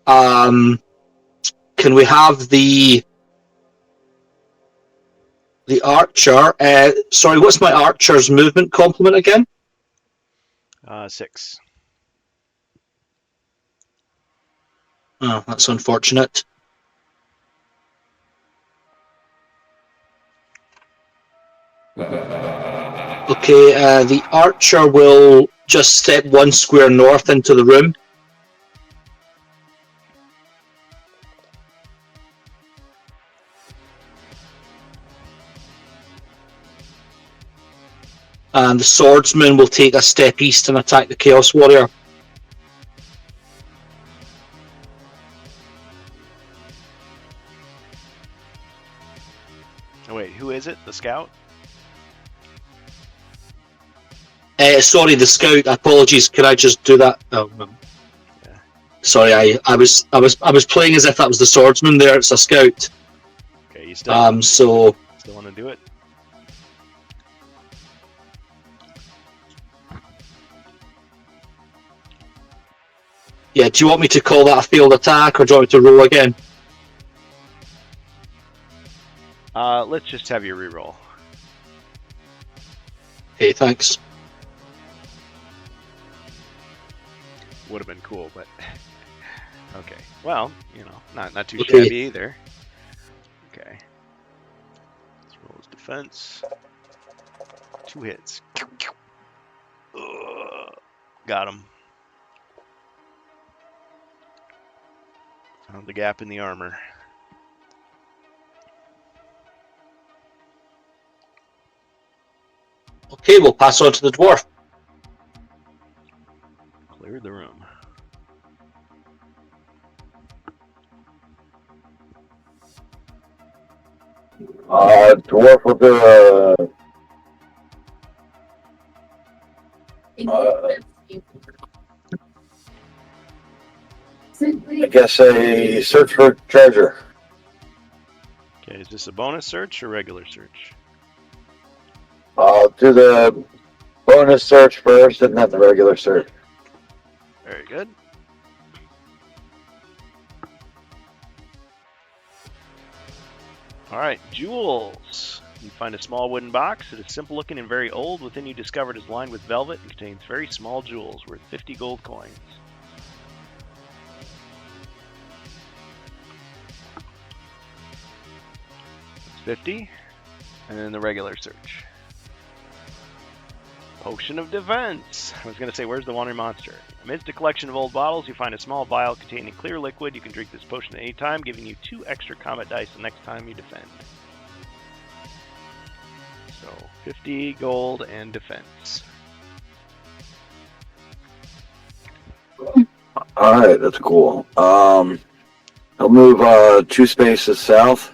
Can we have the archer? Sorry, what's my archer's movement complement again? 6. Oh, that's unfortunate. Okay, the archer will just step 1 square north into the room. And the swordsman will take a step east and attack the Chaos Warrior. Oh wait, who is it? The scout? Sorry, the scout. Apologies. Could I just do that? Oh, no. Yeah. Sorry, I was playing as if that was the swordsman. There, it's a scout. Okay, you still So want to do it? yeah. Do you want me to call that a failed attack, or do you want me to roll again? Let's just have you reroll. Okay, thanks. Would have been cool, but okay. Well, you know, not too Okay. shabby either. Okay. Let's roll his defense. 2 hits. Got him. Found the gap in the armor. Okay, we'll pass on to the dwarf. Cleared the room. Dwarf with I guess a search for treasure. Okay, is this a bonus search or regular search? I'll do the bonus search first and then the regular search. Very good. All right, jewels. You find a small wooden box. It is simple looking and very old. Within, you discover it is lined with velvet and contains very small jewels worth 50 gold coins. That's 50. And then the regular search. Potion of Defense. I was going to say, where's the wandering monster? Amidst a collection of old bottles, you find a small vial containing clear liquid. You can drink this potion at any time, giving you 2 extra combat dice the next time you defend. So, 50 gold and defense. Alright, that's cool. I'll move 2 spaces south.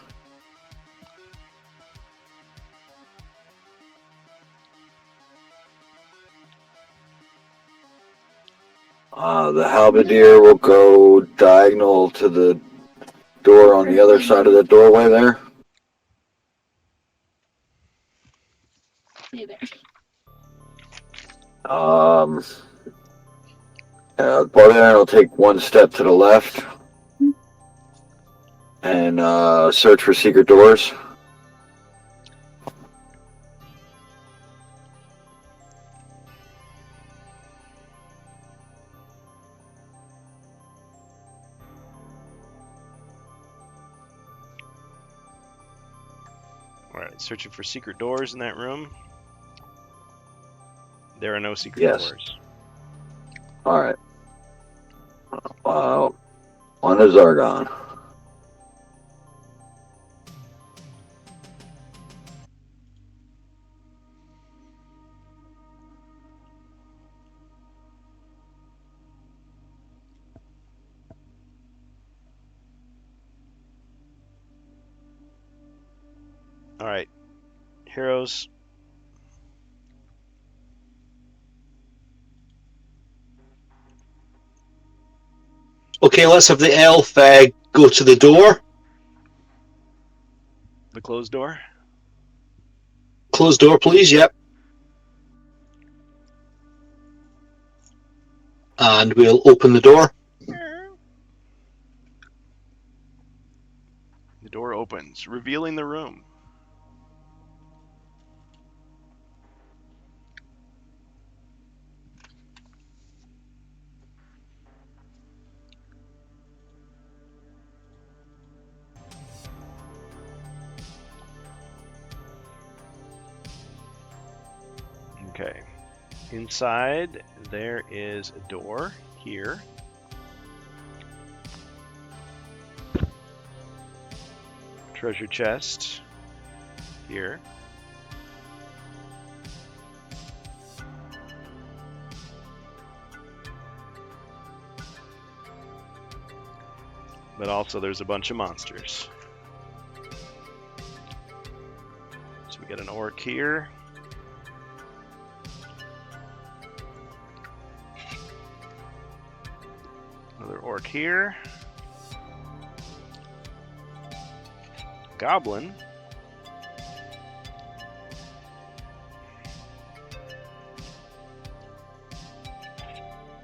The halberdier will go diagonal to the door on the other side of the doorway there. The barbarian will take 1 step to the left and search for secret doors. Alright, searching for secret doors in that room. There are no secret doors. Alright. On to Zargon. Alright, heroes. Okay, let's have the elf go to the door. The closed door? Closed door, please, yep. And we'll open the door. The door opens, revealing the room. Okay. Inside, there is a door here. Treasure chest here. But also there's a bunch of monsters. So we got an orc here. Another orc here. Goblin.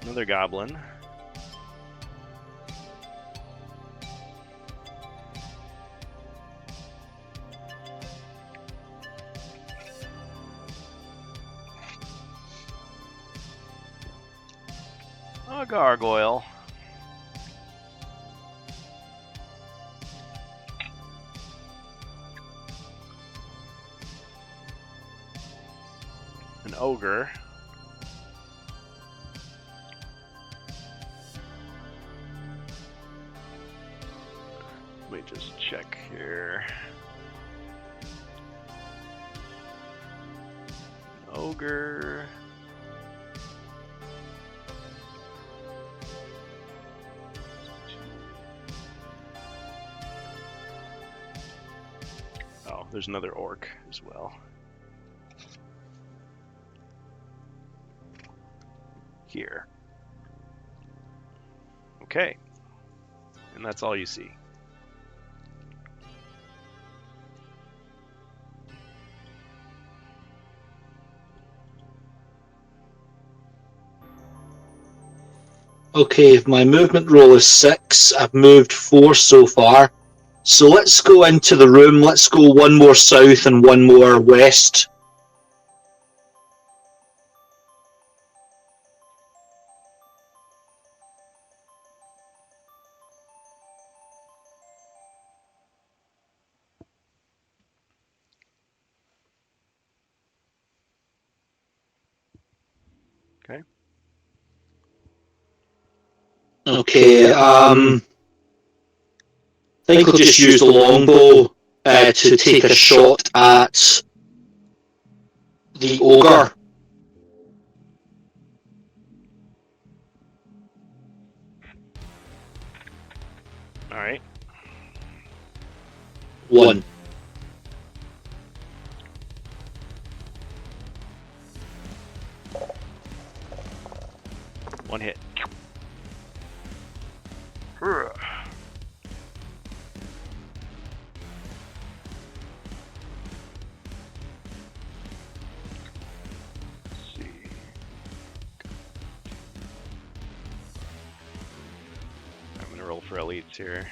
Another goblin. A gargoyle. An ogre. Let me just check here. Ogre. Oh, there's another orc as well. Here. Okay. And that's all you see. Okay, my movement roll is 6. I've moved 4 so far. So let's go into the room. Let's go one more south and one more west. Okay. Okay, I think I'll just use the longbow to take a shot at the ogre. All right. 1. One hit. Let's see. I'm gonna roll for elites here.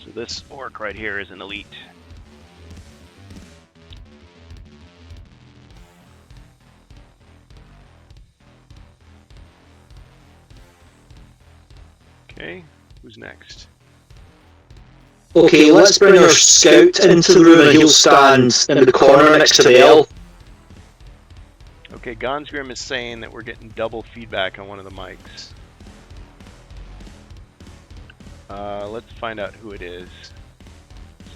So this orc right here is an elite. Okay, who's next? Okay, let's bring our scout into the room and he'll stand in the corner next to the elf. Okay, Gonsgrim is saying that we're getting double feedback on one of the mics. Let's find out who it is.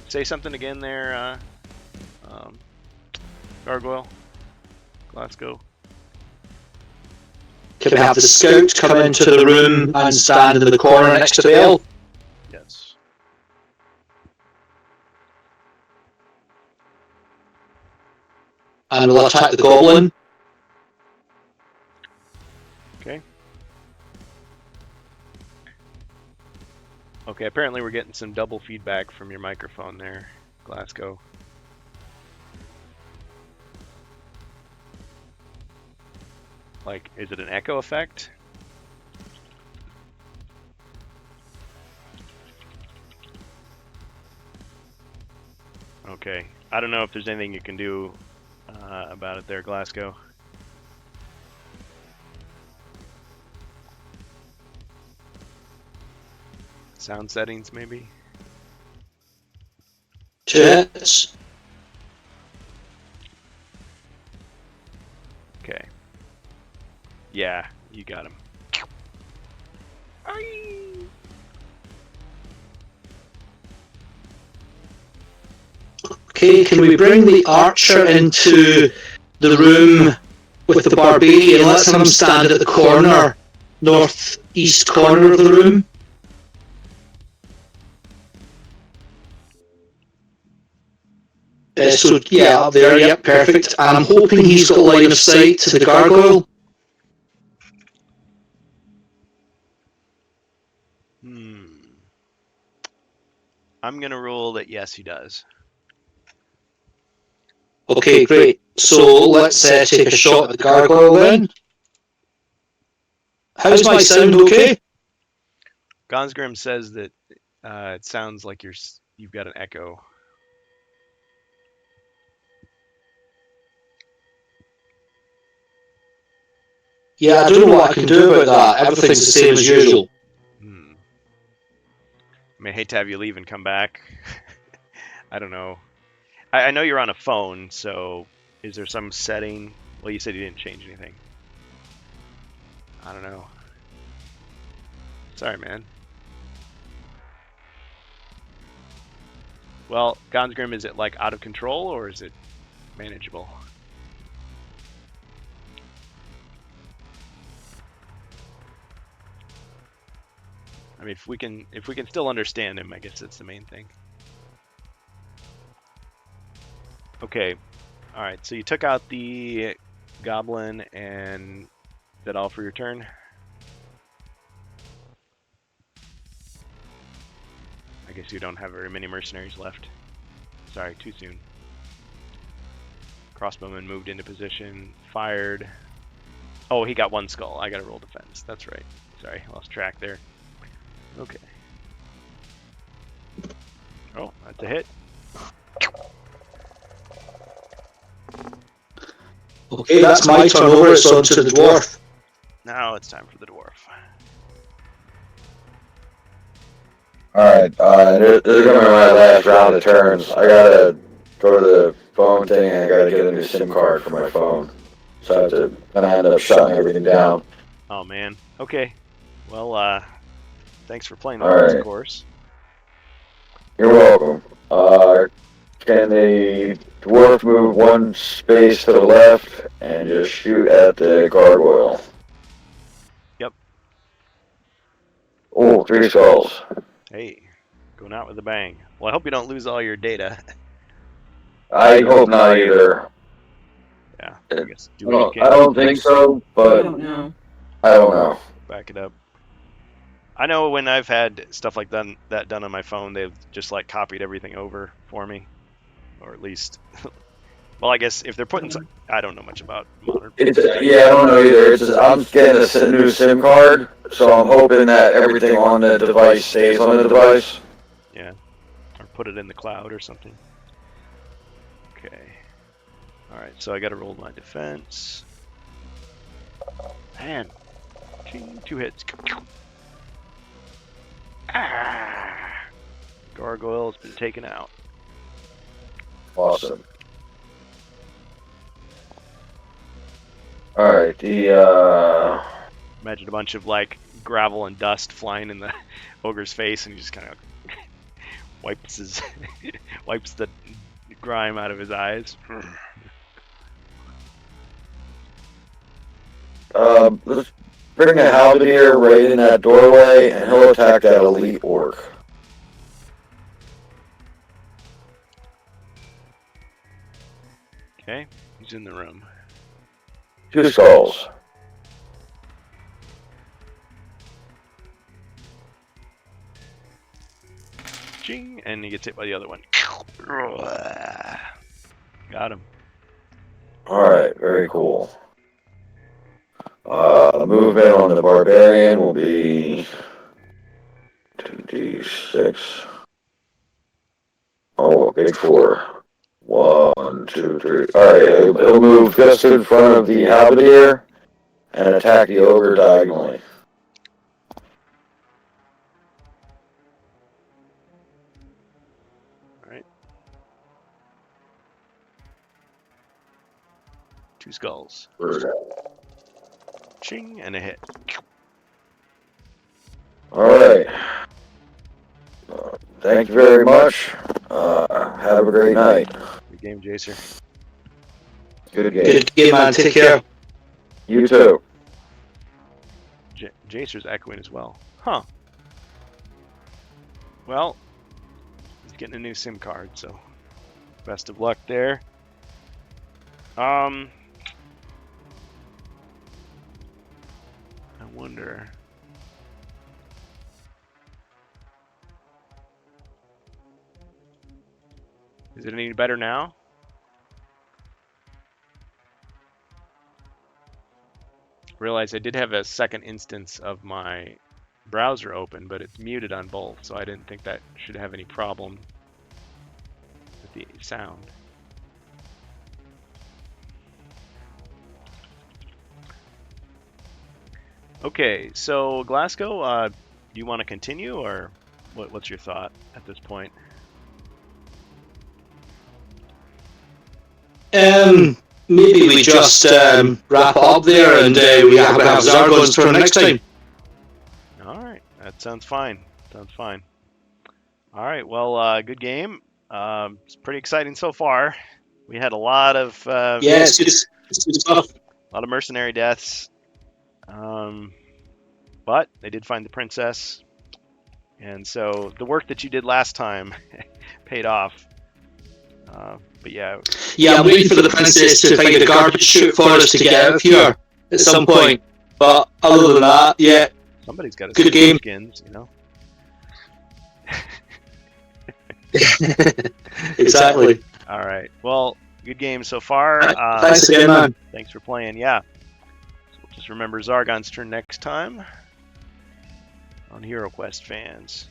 Say something again there, Gargoyle, Glasgow. Can we have the scout come into the room and stand in the corner next to the elf? Yes. And we'll attack the goblin. Okay. Okay, apparently we're getting some double feedback from your microphone there, Glasgow. Like, is it an echo effect? Okay, I don't know if there's anything you can do about it there, Glasgow. Sound settings, maybe? Jets. Okay. Yeah, you got him. Okay, can we bring the archer into the room with the barbarian? Let's have him stand at the corner, northeast corner of the room. So yeah, up there, yep, perfect. And I'm hoping he's got line of sight to the gargoyle. I'm gonna rule that yes, he does. Okay, great. So let's take a shot at the gargoyle then. How's my sound okay? Gonsgrim says that it sounds like you've got an echo. Yeah, I don't know what I can do about that. Everything's the same as usual. I mean, I hate to have you leave and come back. I don't know. I know you're on a phone, so is there some setting? Well, you said you didn't change anything. I don't know. Sorry, man. Well, Gonsgrim, is it like out of control or is it manageable? I mean, if we can still understand him, I guess that's the main thing. Okay. All right. So you took out the goblin, and is that all for your turn? I guess you don't have very many mercenaries left. Sorry, too soon. Crossbowman moved into position, fired. Oh, he got one skull. I gotta roll defense. That's right. Sorry, lost track there. Okay. Oh, that's a hit. Okay, that's my turn over. It's on to the dwarf. Now it's time for the dwarf. Alright, this is gonna be my last round of turns. I gotta go to the phone thing and I gotta get a new SIM card for my phone. So I have to, then I end up shutting everything down. Oh man. Okay. Well, thanks for playing with All us, of right. course. You're welcome. Can the dwarf move one space to the left and just shoot at the gargoyle? Yep. Oh, 3 skulls. Hey, going out with a bang. Well, I hope you don't lose all your data. I hope not either. Yeah. I guess do I what you can. don't think so, I but don't know. I don't know. Back it up. I know when I've had stuff like that done on my phone, they've just like copied everything over for me, or at least. Well, I guess if they're putting, I don't know much about modern. It's, yeah, I don't know either. It's just, I'm getting a new SIM card, so I'm hoping that everything on the device stays on the device. Yeah, or put it in the cloud or something. Okay. All right, so I got to roll my defense. Man, 2 hits. Ah! Gargoyle's been taken out. Awesome. Alright, the, Imagine a bunch of like gravel and dust flying in the ogre's face, and he just kind of wipes wipes the grime out of his eyes. let's bring a halberdier right in that doorway, and he'll attack that elite orc. Okay, he's in the room. 2 skulls. Ching, and he gets hit by the other one. Got him. Alright, very cool. Movement on the barbarian will be 2d6. Oh, big 4. 1, 2, 3. Alright, he'll move just in front of the halberdier and attack the ogre diagonally. Alright. 2 skulls. Ching, and a hit. Alright. Thank you very much. Have a great night. Good game, Jacer. Good game. Good game, man. Take care. You too. Jacer's echoing as well. Huh. Well, he's getting a new SIM card, so best of luck there. I wonder. Is it any better now? Realize I did have a second instance of my browser open, but it's muted on both, so I didn't think that should have any problem with the sound. Okay, so Glasgow, do you want to continue, or what's your thought at this point? Maybe we just wrap up there and we have Zargon's turn next time. All right, that sounds fine. Sounds fine. All right, well, good game. It's pretty exciting so far. We had a lot of Yeah, it's good stuff. a lot of mercenary deaths, but they did find the princess. And so the work that you did last time paid off. But yeah, Yeah, I'm waiting for the princess to find a garbage chute for us to get out of here at some point. But other than that, yeah, somebody's got to Good game. skins, you know. exactly. All right. Well, good game so far. Thanks again, man. Thanks for playing. Yeah. So just remember Zargon's turn next time on HeroQuest fans.